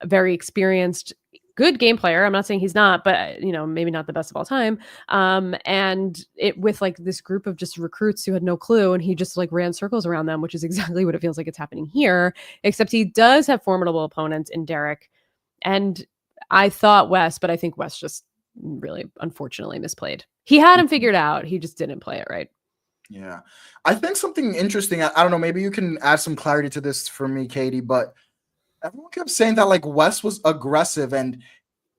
a very experienced, good game player, I'm not saying he's not, but you know, maybe not the best of all time, and it with like this group of just recruits who had no clue, and he just like ran circles around them, which is exactly what it feels like it's happening here, except he does have formidable opponents in Derek and I thought Wes, but I think Wes just really unfortunately misplayed. He had him figured out, he just didn't play it right. Yeah, I think something interesting, I don't know, maybe you can add some clarity to this for me, Katie, but everyone kept saying that like Wes was aggressive, and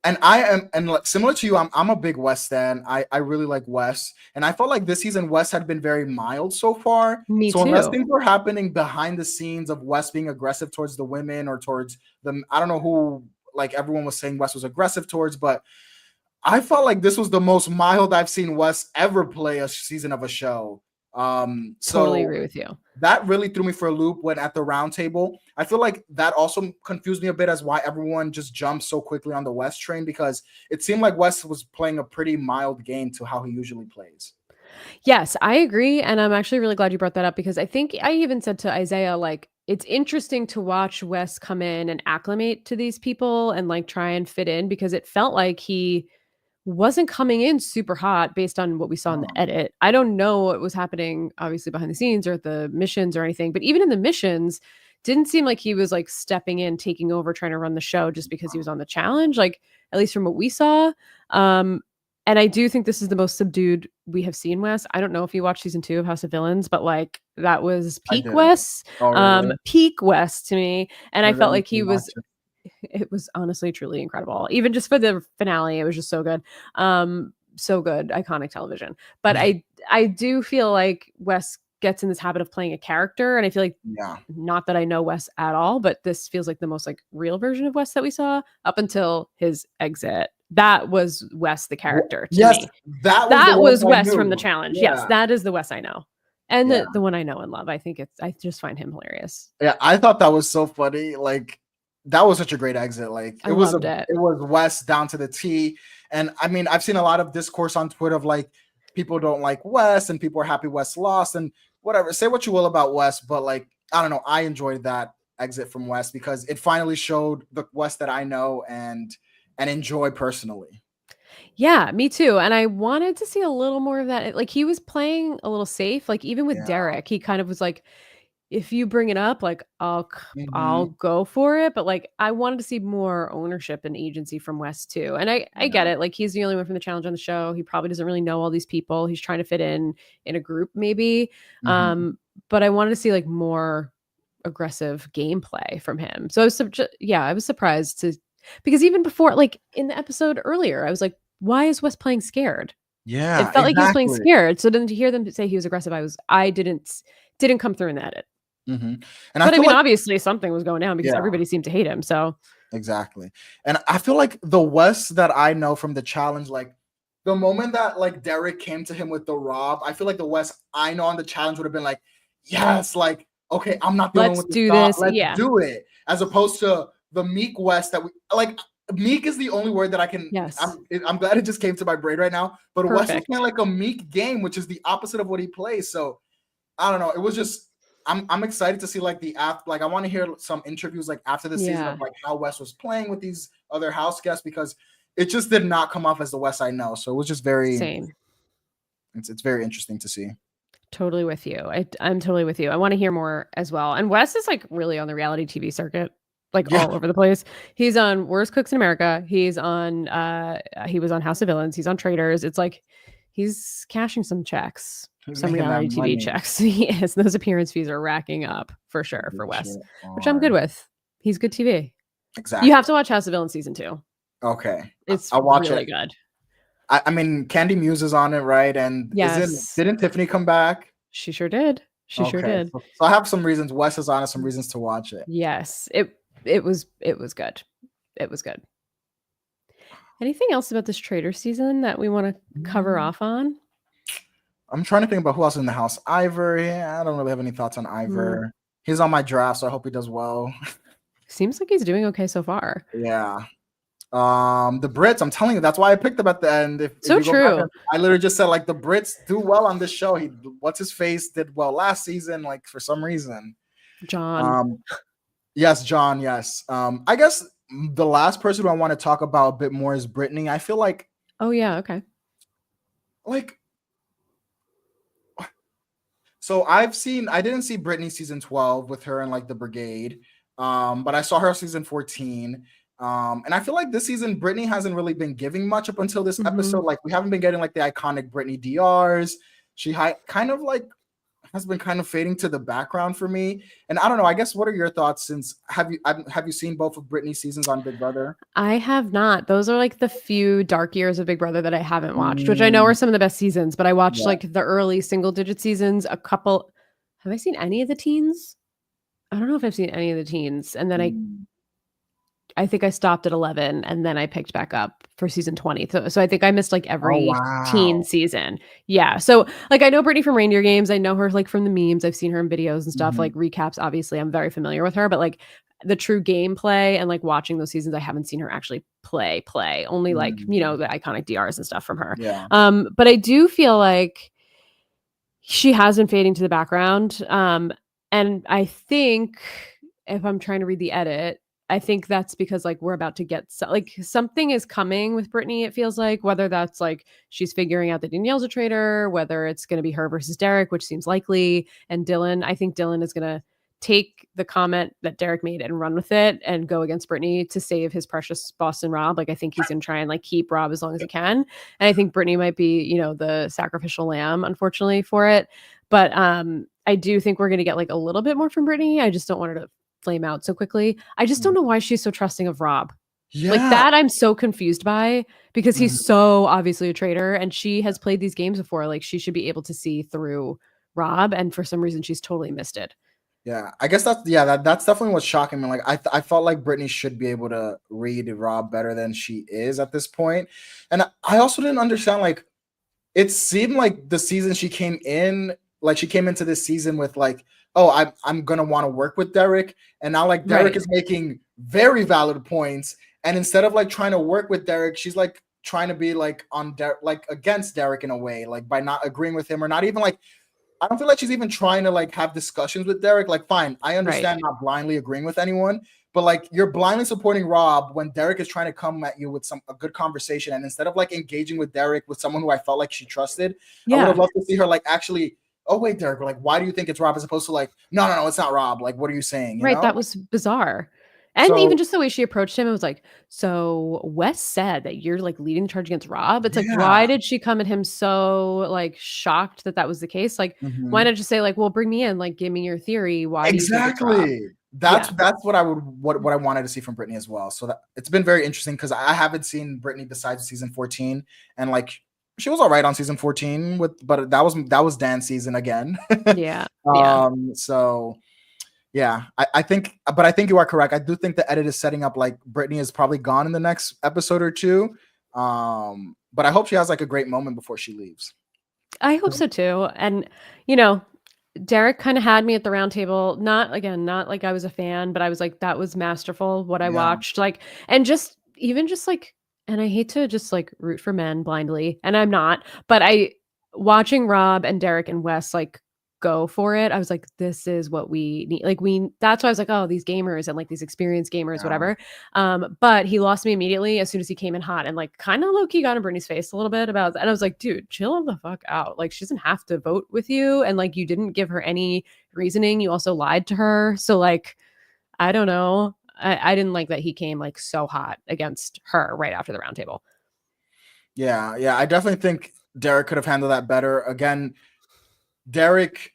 I am, and like, similar to you, I'm a big Wes fan. I really like Wes, and I felt like this season Wes had been very mild so far. Me so too. Unless things were happening behind the scenes of Wes being aggressive towards the women or towards them, I don't know who like everyone was saying Wes was aggressive towards, but I felt like this was the most mild I've seen Wes ever play a season of a show. Totally So agree with you. that really threw me for a loop when at the round table. I feel like that also confused me a bit as why everyone just jumped so quickly on the West train, because it seemed like West was playing a pretty mild game to how he usually plays. Yes, I agree. And I'm actually really glad you brought that up because I think I even said to Isaiah, like, it's interesting to watch Wes come in and acclimate to these people and like try and fit in because it felt like he wasn't coming in super hot based on what we saw in the edit. I don't know what was happening obviously behind the scenes or at the missions or anything, but even in the missions, didn't seem like he was like stepping in, taking over, trying to run the show just because he was on the challenge, like at least from what we saw. Um, and I do think this is the most subdued we have seen Wes. I don't know if you watched season 2 of House of Villains, but like that was I peak did. Wes, Oh, really? peak Wes to me. And I Maybe felt I need like he to watch was it. it was honestly truly incredible. Even just for the finale, it was just so good. So good, iconic television. But I do feel like Wes gets in this habit of playing a character, and I feel like Yeah. not that I know Wes at all, but this feels like the most like real version of Wes that we saw up until his exit. That was Wes the character to Yes, me. that was the That Wes was I Wes from the knew. challenge. Yes, Yeah. that is the Wes I know. And Yeah. the one I know and love. I think I just find him hilarious. Yeah, I thought that was so funny. Like that was such a great exit. Like I loved it. It was Wes down to the T. And I mean, I've seen a lot of discourse on Twitter of like people don't like Wes and people are happy Wes lost and whatever. Say what you will about Wes, but like I don't know. I enjoyed that exit from Wes because it finally showed the Wes that I know and enjoy personally. Yeah, me too. And I wanted to see a little more of that. Like he was playing a little safe. Like even with Yeah. Derek, he kind of was like, if you bring it up, like I'll Mhm. go for it. But like I wanted to see more ownership and agency from West too. And I get Yeah. it. Like he's the only one from the challenge on the show. He probably doesn't really know all these people. He's trying to fit in a group maybe. Mhm. But I wanted to see like more aggressive gameplay from him. So I was yeah, I was surprised to because even before like in the episode earlier, I was like, why is West playing scared? It Yeah, felt like he was playing exactly. scared. So then to hear them say he was aggressive, I didn't come through in the edit. Mhm. And I But I feel mean, like obviously something was going down because yeah. everybody seemed to hate him. So Exactly. And I feel like the Wes that I know from the challenge, like the moment that like Derek came to him with the rob, I feel like the Wes I know on the challenge would have been like, yes, like, okay, I'm not the only one let's with the do shot. this. Let's Yeah. do it. As opposed to the meek Wes that we like. Meek is the only word that I can. Yes. I'm glad it just came to my brain right now. But Wes was Perfect. playing like a meek game, which is the opposite of what he plays. So I don't know. It was just I'm excited to see like the app. Like I want to hear some interviews like after the season Yeah. of like how Wes was playing with these other house guests because it just did not come off as the Wes I know. So it was just very Same. it's very interesting to see. Totally with you. I'm totally with you. I want to hear more as well. And Wes is like really on the reality TV circuit, like Yeah. all over the place. He's on Worst Cooks in America. He was on House of Villains. He's on Traitors. It's like he's cashing some checks, He's some making that reality TV money. checks. He is. Those appearance fees are racking up for sure for Wes, which I'm good with. He's good TV. Exactly. You have to watch House of Villains season 2. Okay. It's I'll watch really it. good. I mean, Candy Muse is on it, right? And Yes. didn't Tiffany come back? She sure did. She sure Okay. did. So I have some reasons. Wes is on it, some reasons to watch it. Yes. It was good. It was good. Anything else about this Traitor season that we want to cover off on? I'm trying to think about who else is in the house. Ivor, yeah, I don't really have any thoughts on Ivor. He's on my draft, so I hope he does well. Seems like he's doing okay so far. Yeah. The Brits, I'm telling you, that's why I picked them at the end. If So you go true. back, I literally just said like the Brits do well on this show. What's his face did well last season, like for some reason. John. Yes, John, yes. I guess the last person who I want to talk about a bit more is Brittany. I feel like Oh yeah, okay. like so I didn't see Brittany season 12 with her and like the brigade. But I saw her season 14. And I feel like this season Brittany hasn't really been giving much up until this episode. Like we haven't been getting like the iconic Brittany DRs. She kind of like has been kind of fading to the background for me. And I don't know, I guess what are your thoughts since have you seen both of Brittany's seasons on Big Brother? I have not. Those are like the few dark years of Big Brother that I haven't watched, which I know are some of the best seasons, but I watched like the early single digit seasons, a couple. Have I seen any of the teens? I don't know if I've seen any of the teens. And then I think I stopped at 11 and then I picked back up for season 20. So I think I missed like Oh every teen wow. season. Yeah. So like I know Brittany from Reindeer Games. I know her like from the memes. I've seen her in videos and stuff, like recaps. Obviously, I'm very familiar with her, but like the true gameplay and like watching those seasons, I haven't seen her actually play. Only like, you know, the iconic DRs and stuff from her. Yeah. But I do feel like she has been fading to the background. And I think if I'm trying to read the edit, I think that's because like we're about to get like something is coming with Brittany. It feels like whether that's like she's figuring out that Danielle's a traitor, whether it's going to be her versus Derek, which seems likely, and Dylan. I think Dylan is going to take the comment that Derek made and run with it and go against Brittany to save his precious Boston Rob. Like I think he's going to try and like keep Rob as long as he can. And I think Brittany might be, you know, the sacrificial lamb, unfortunately, for it. But I do think we're going to get like a little bit more from Brittany. I just don't want her to flame out so quickly. I just don't know why she's so trusting of Rob. Yeah. Like that I'm so confused by because he's Mhm. so obviously a traitor and she has played these games before. Like she should be able to see through Rob and for some reason she's totally missed it. Yeah, I guess that's definitely what's shocking me. Like I felt like Brittany should be able to read Rob better than she is at this point. And I also didn't understand, like, it seemed like the season she came in, like she came into this season with like, oh, I'm gonna want to work with Derek. And now like Derek Right. is making very valid points. And instead of like trying to work with Derek, she's like trying to be like on like against Derek in a way, like by not agreeing with him or not even like I don't feel like she's even trying to like have discussions with Derek. Like, fine, I understand not blindly agreeing with anyone, but like you're blindly supporting Rob when Derek is trying to come at you with a good conversation. And instead of like engaging with Derek with someone who I felt like she trusted, I would have loved to see her like actually, oh wait, Derek, like why do you think it's Rob as opposed to like, no, it's not Rob. Like, what are you saying? You Right. know? That was bizarre. And So even just the way she approached him, it was like, so Wes said that you're like leading the charge against Rob. It's like, why yeah. did she come at him so like shocked that that was the case? Like, why Mhm. not just say like, well, bring me in, like, give me your theory. Why do you think it's Rob? Exactly. That's what I would what I wanted to see from Brittany as well. So that it's been very interesting because I haven't seen Brittany besides season 14, and like she was all right on season 14 but that was Dan's season again. Yeah. Yeah. So yeah, I think, but I think you are correct. I do think the edit is setting up like Brittany is probably gone in the next episode or two. But I hope she has like a great moment before she leaves. I hope so too. And, you know, Derek kind of had me at the round table. Not like I was a fan, but I was like, that was masterful what I Yeah. watched. Like, and just even just like, and I hate to just like root for men blindly, and I'm not, but watching Rob and Derek and Wes like go for it, I was like, this is what we need. Like, that's why I was like, oh, these gamers and like these experienced gamers, Yeah. whatever. But he lost me immediately as soon as he came in hot and like kind of low key got in Brittany's face a little bit about that. And I was like, dude, chill the fuck out. Like, she doesn't have to vote with you. And like, you didn't give her any reasoning. You also lied to her. So like, I don't know. I didn't like that he came like so hot against her right after the round table. Yeah. I definitely think Derek could have handled that better. Again, Derek,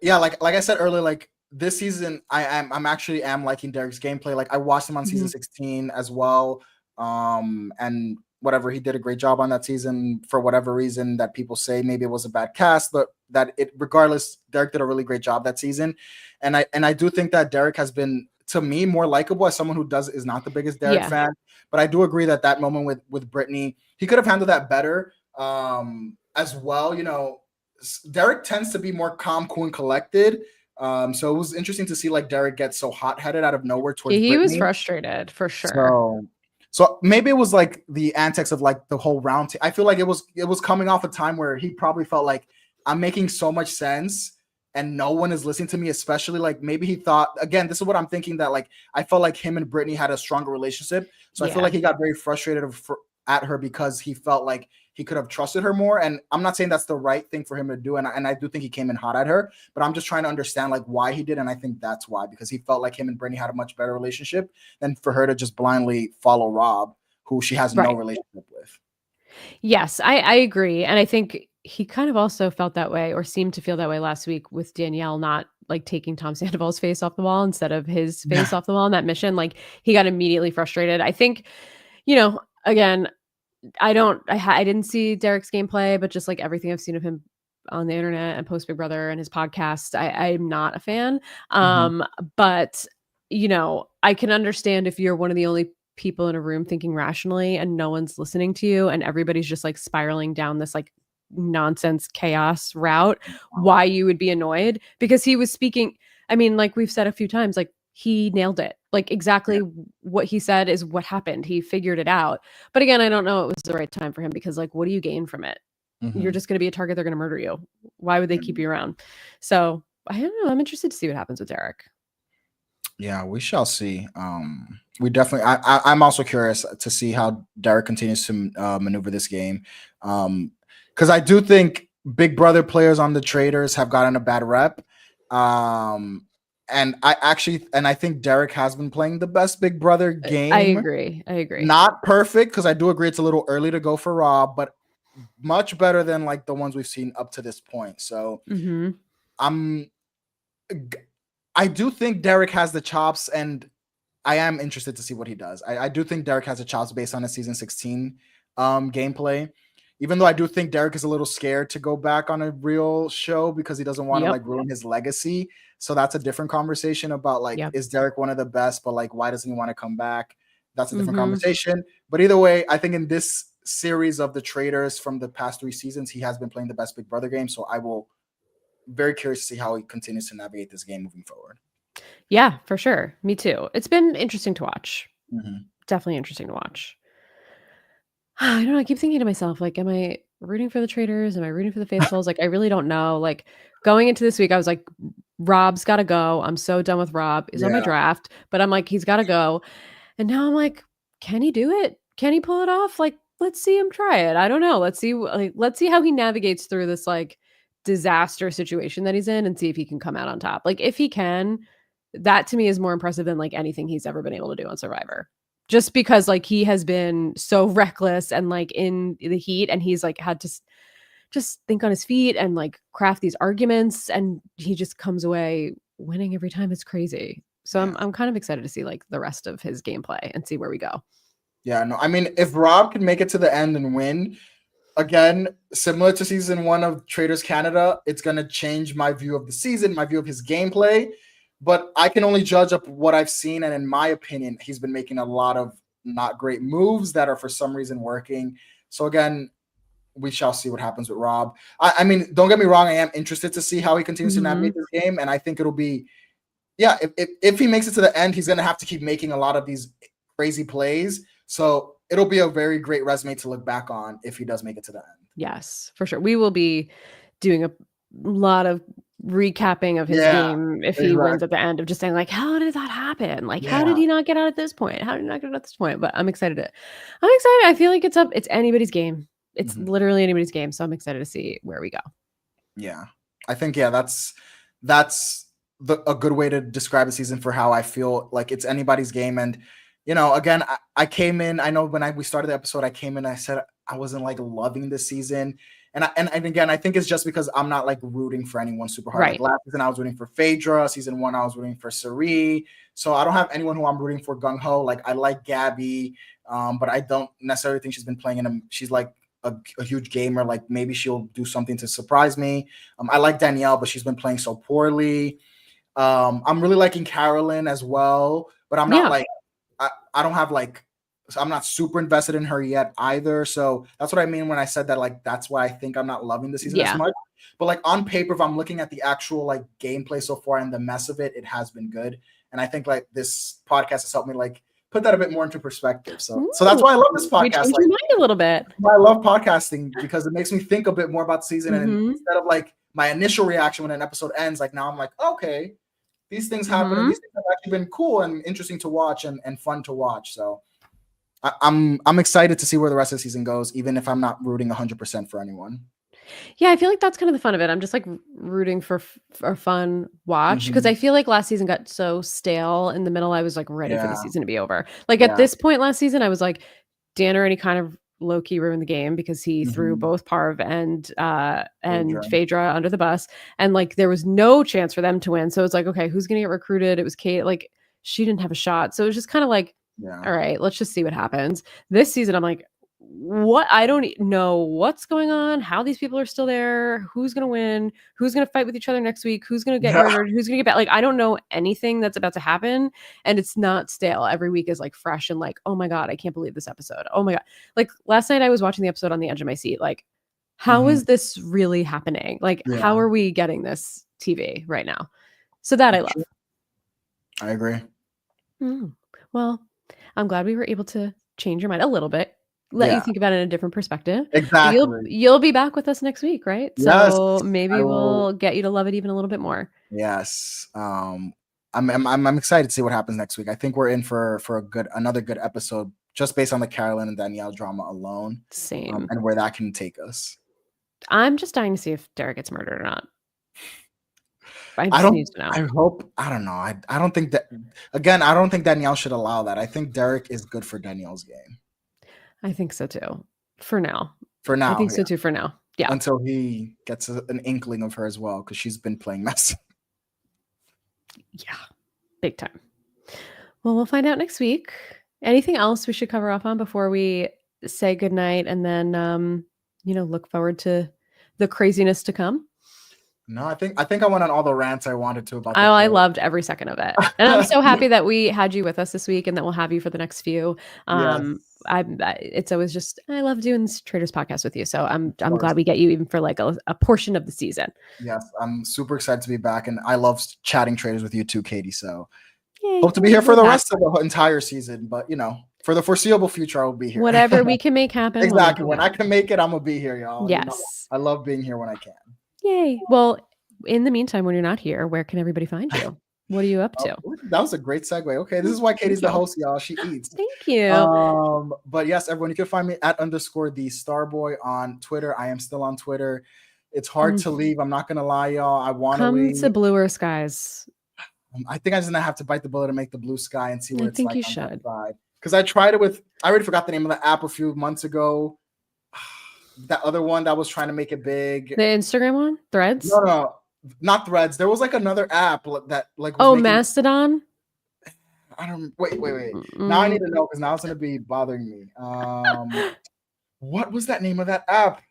yeah, like I said earlier, like this season, I'm actually liking Derek's gameplay. Like I watched him on season 16 as well, and whatever, he did a great job on that season for whatever reason that people say maybe it was a bad cast, but regardless, Derek did a really great job that season, and I do think that Derek has been to me more likable as someone who is not the biggest Derek fan, but I do agree that moment with Brittany, he could have handled that better, as well. You know, Derek tends to be more calm, cool, and collected. So it was interesting to see like Derek get so hot-headed out of nowhere towards He Brittany. was frustrated for sure. So maybe it was like the antics of like the whole round. I feel like it was coming off a time where he probably felt like I'm making so much sense and no one is listening to me, especially like maybe he thought, again, this is what I'm thinking, that like I felt like him and Brittany had a stronger relationship. So I feel like he got very frustrated at her because he felt like he could have trusted her more. And I'm not saying that's the right thing for him to do. And I do think he came in hot at her, but I'm just trying to understand like why he did. And I think that's why, because he felt like him and Brittany had a much better relationship than for her to just blindly follow Rob, who she has no relationship with. Yes, I agree. And I think he kind of also felt that way or seemed to feel that way last week with Danielle not like taking Tom Sandoval's face off the wall instead of his face off the wall in that mission. Like he got immediately frustrated. I think, you know, again, I didn't see Derek's gameplay, but just like everything I've seen of him on the internet and post Big Brother and his podcast, I'm not a fan. But you know, I can understand if you're one of the only people in a room thinking rationally and no one's listening to you and everybody's just like spiraling down this like nonsense chaos route, why you would be annoyed, because he was speaking. I mean, like we've said a few times, like he nailed it. Like exactly what he said is what happened. He figured it out. But again, I don't know it was the right time for him, because like, what do you gain from it? You're just going to be a target. They're going to murder you. Why would they keep you around? So I don't know. I'm interested to see what happens with Derek. Yeah, we shall see. We definitely. I'm also curious to see how Derek continues to maneuver this game, because I do think Big Brother players on the Traitors have gotten a bad rep, and I think Derek has been playing the best Big Brother game. I agree. Not perfect, because I do agree it's a little early to go for Rob, but much better than like the ones we've seen up to this point. So I do think Derek has the chops, and I am interested to see what he does. I do think Derek has the chops based on his season 16 gameplay, even though I do think Derek is a little scared to go back on a real show because he doesn't want to like ruin his legacy. So that's a different conversation about like, is Derek one of the best, but like, why doesn't he want to come back? That's a different conversation. But either way, I think in this series of the Traitors from the past 3 seasons, he has been playing the best Big Brother game. So I will very curious to see how he continues to navigate this game moving forward. Yeah, for sure. Me too. It's been interesting to watch. Definitely interesting to watch. I don't know. I keep thinking to myself, like, am I rooting for the Traitors? Am I rooting for the Faithfuls? Like, I really don't know. Like, going into this week, I was like, Rob's got to go. I'm so done with Rob. He's on my draft, but I'm like, he's got to go. And now I'm like, can he do it? Can he pull it off? Like, let's see him try it. I don't know. Let's see how he navigates through this like disaster situation that he's in and see if he can come out on top. Like, if he can, that to me is more impressive than like anything he's ever been able to do on Survivor. Just because like he has been so reckless and like in the heat, and he's like had to just think on his feet and like craft these arguments, and he just comes away winning every time. It's crazy. So I'm kind of excited to see like the rest of his gameplay and see where we go. Yeah, no, I mean, if Rob can make it to the end and win, again, similar to season 1 of Traitors Canada, it's going to change my view of the season, my view of his gameplay. But I can only judge up what I've seen. And in my opinion, he's been making a lot of not great moves that are for some reason working. So again, we shall see what happens with Rob. I mean, don't get me wrong. I am interested to see how he continues to navigate this game. And I think it'll be, if he makes it to the end, he's going to have to keep making a lot of these crazy plays. So it'll be a very great resume to look back on if he does make it to the end. Yes, for sure. We will be doing a lot of recapping of his game if he wins at the end, of just saying like, how did that happen? Like, how did he not get out at this point? How did he not get out at this point? But I'm excited. I feel like it's anybody's game. It's literally anybody's game. So I'm excited to see where we go. Yeah. I think, that's a good way to describe the season for how I feel like it's anybody's game. And, you know, again, I came in, I know when we started the episode, I came in, I said I wasn't like loving this season. And again, I think it's just because I'm not like rooting for anyone super hard. Like last season, I was rooting for Phaedra. Season 1, I was rooting for Sari. So I don't have anyone who I'm rooting for gung ho. Like I like Gabby, but I don't necessarily think she's been playing she's like a huge gamer. Like maybe she'll do something to surprise me. I like Danielle, but she's been playing so poorly. I'm really liking Carolyn as well, but I'm not like I don't have like. So I'm not super invested in her yet either. So that's what I mean when I said that, like, that's why I think I'm not loving the season as much. But like on paper, if I'm looking at the actual like gameplay so far and the mess of it, it has been good. And I think like this podcast has helped me like put that a bit more into perspective. So that's why I love this podcast. We changed your mind a little bit. I love podcasting because it makes me think a bit more about the season. And instead of like my initial reaction when an episode ends, like now I'm like, okay, these things happen. And these things have actually been cool and interesting to watch and fun to watch. So I'm excited to see where the rest of the season goes, even if I'm not rooting 100% for anyone. Yeah, I feel like that's kind of the fun of it. I'm just like rooting for a fun watch because I feel like last season got so stale in the middle. I was like ready for the season to be over. Like at this point last season, I was like, Dan already kind of low key ruined the game because he threw both Parv and Phaedra under the bus, and like there was no chance for them to win. So it's like, okay, who's gonna get recruited? It was Kate. Like she didn't have a shot, so it was just kind of like. Yeah. All right, let's just see what happens. This season, I'm like, what I don't know what's going on, how these people are still there, who's gonna win, who's gonna fight with each other next week, who's gonna get murdered, who's gonna get back. Like, I don't know anything that's about to happen, and it's not stale. Every week is like fresh and like, oh my god, I can't believe this episode. Oh my god. Like last night I was watching the episode on the edge of my seat. Like, how is this really happening? Like, how are we getting this TV right now? So that I love. I agree. Well, I'm glad we were able to change your mind a little bit. Let you think about it in a different perspective. Exactly. You'll be back with us next week, right? Yes, So maybe we'll get you to love it even a little bit more. Yes. I'm excited to see what happens next week. I think we're in for another good episode just based on the Carolyn and Danielle drama alone. Same. And where that can take us. I'm just dying to see if Derek gets murdered or not. I need to know. I hope. I don't know. I don't think that. Again, I don't think Danielle should allow that. I think Derek is good for Danielle's game. I think so too. For now. I think so too. For now. Yeah. Until he gets an inkling of her as well, because she's been playing mess. Yeah. Big time. Well, we'll find out next week. Anything else we should cover off on before we say goodnight and then look forward to the craziness to come? No, I think I went on all the rants I wanted to about. I loved every second of it, and I'm so happy that we had you with us this week, and that we'll have you for the next few. It's always just I love doing this Traitors podcast with you, so I'm glad we get you even for like a portion of the season. Yes, I'm super excited to be back, and I love chatting Traitors with you too, Katie. So yay, hope to be here for the rest of the entire season, but for the foreseeable future, I will be here. Whatever we can make happen. Exactly. When I can make it, I'm gonna be here, y'all. Yes, I love being here when I can. Yay. Well, in the meantime, when you're not here, where can everybody find you? What are you up to? That was a great segue. Okay, this is why Katie's the host, y'all. She eats. Thank you. But yes, everyone, you can find me at _the Starboy on Twitter. I am still on Twitter. It's hard to leave. I'm not gonna lie, y'all. I want to leave. Come to bluer skies. I think I'm just gonna have to bite the bullet and make the blue sky and see what it's like. I think you should. Because I tried it I already forgot the name of the app a few months ago. That other one that was trying to make it big. The Instagram one? Threads? No, not Threads. There was like another app that like. Mastodon. I don't. Wait. Now I need to know because now it's gonna be bothering me. What was that name of that app?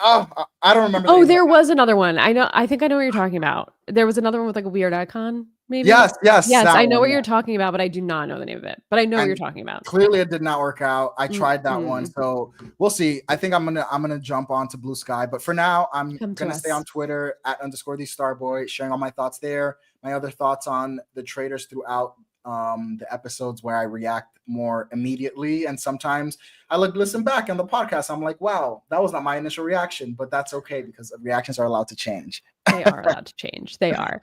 Oh, I don't remember. There was another one. I think I know what you're talking about. There was another one with like a weird icon. Maybe. Yes. I know what you're talking about, but I do not know the name of it. But I know what you're talking about. Clearly, it did not work out. I tried that one, so we'll see. I think I'm gonna jump onto Blue Sky, but for now, I'm gonna stay on Twitter at _the Starboy, sharing all my thoughts there. My other thoughts on the Traitors throughout the episodes where I react more immediately, and sometimes I listen back on the podcast. I'm like, wow, that was not my initial reaction, but that's okay because reactions are allowed to change. They are allowed to change. They are.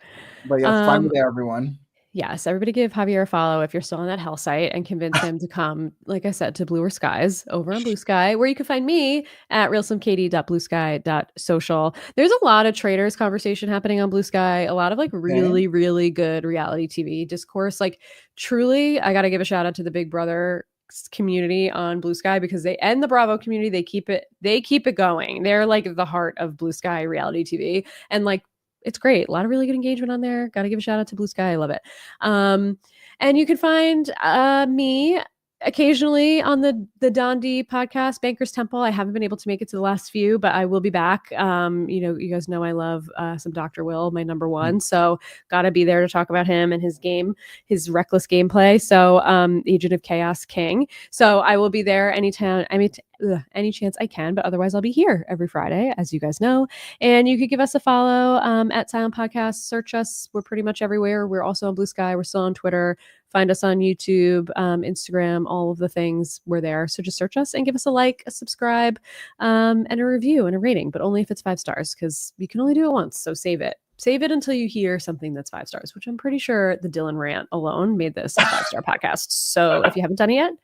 But yeah, find me there, everyone. Yes, everybody give Javier a follow if you're still on that hell site and convince him to come, like I said, to bluer skies over on Blue Sky, where you can find me at realslimkatie.bluesky.social. There's a lot of Traitors conversation happening on Blue Sky, a lot of like really, really good reality TV discourse. Like truly, I got to give a shout out to the Big Brother community on Blue Sky because and the Bravo community, they keep it going. They're like the heart of Blue Sky reality TV. And like, it's great. A lot of really good engagement on there. Got to give a shout out to Blue Sky. I love it. And you can find me occasionally on the Don D podcast, Banker's Temple. I haven't been able to make it to the last few, but I will be back. You guys know I love some Dr. Will, my number one. So got to be there to talk about him and his game, his reckless gameplay. So Agent of Chaos King. So I will be there anytime. Any chance I can, but otherwise I'll be here every Friday, as you guys know. And you could give us a follow at Silent Podcast. Search us. We're pretty much everywhere. We're also on Blue Sky. We're still on Twitter. Find us on YouTube, Instagram, all of the things. We're there. So just search us and give us a like, a subscribe, and a review and a rating, but only if it's 5 stars because you can only do it once. So save it. Save it until you hear something that's 5 stars, which I'm pretty sure the Dylan rant alone made this a 5-star podcast. So if you haven't done it yet,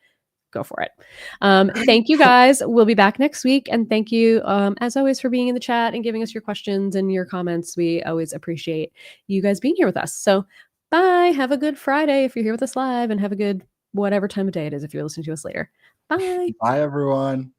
go for it. Thank you guys. We'll be back next week. And thank you, as always, for being in the chat and giving us your questions and your comments. We always appreciate you guys being here with us. So bye. Have a good Friday if you're here with us live, and have a good whatever time of day it is if you're listening to us later. Bye. Bye, everyone.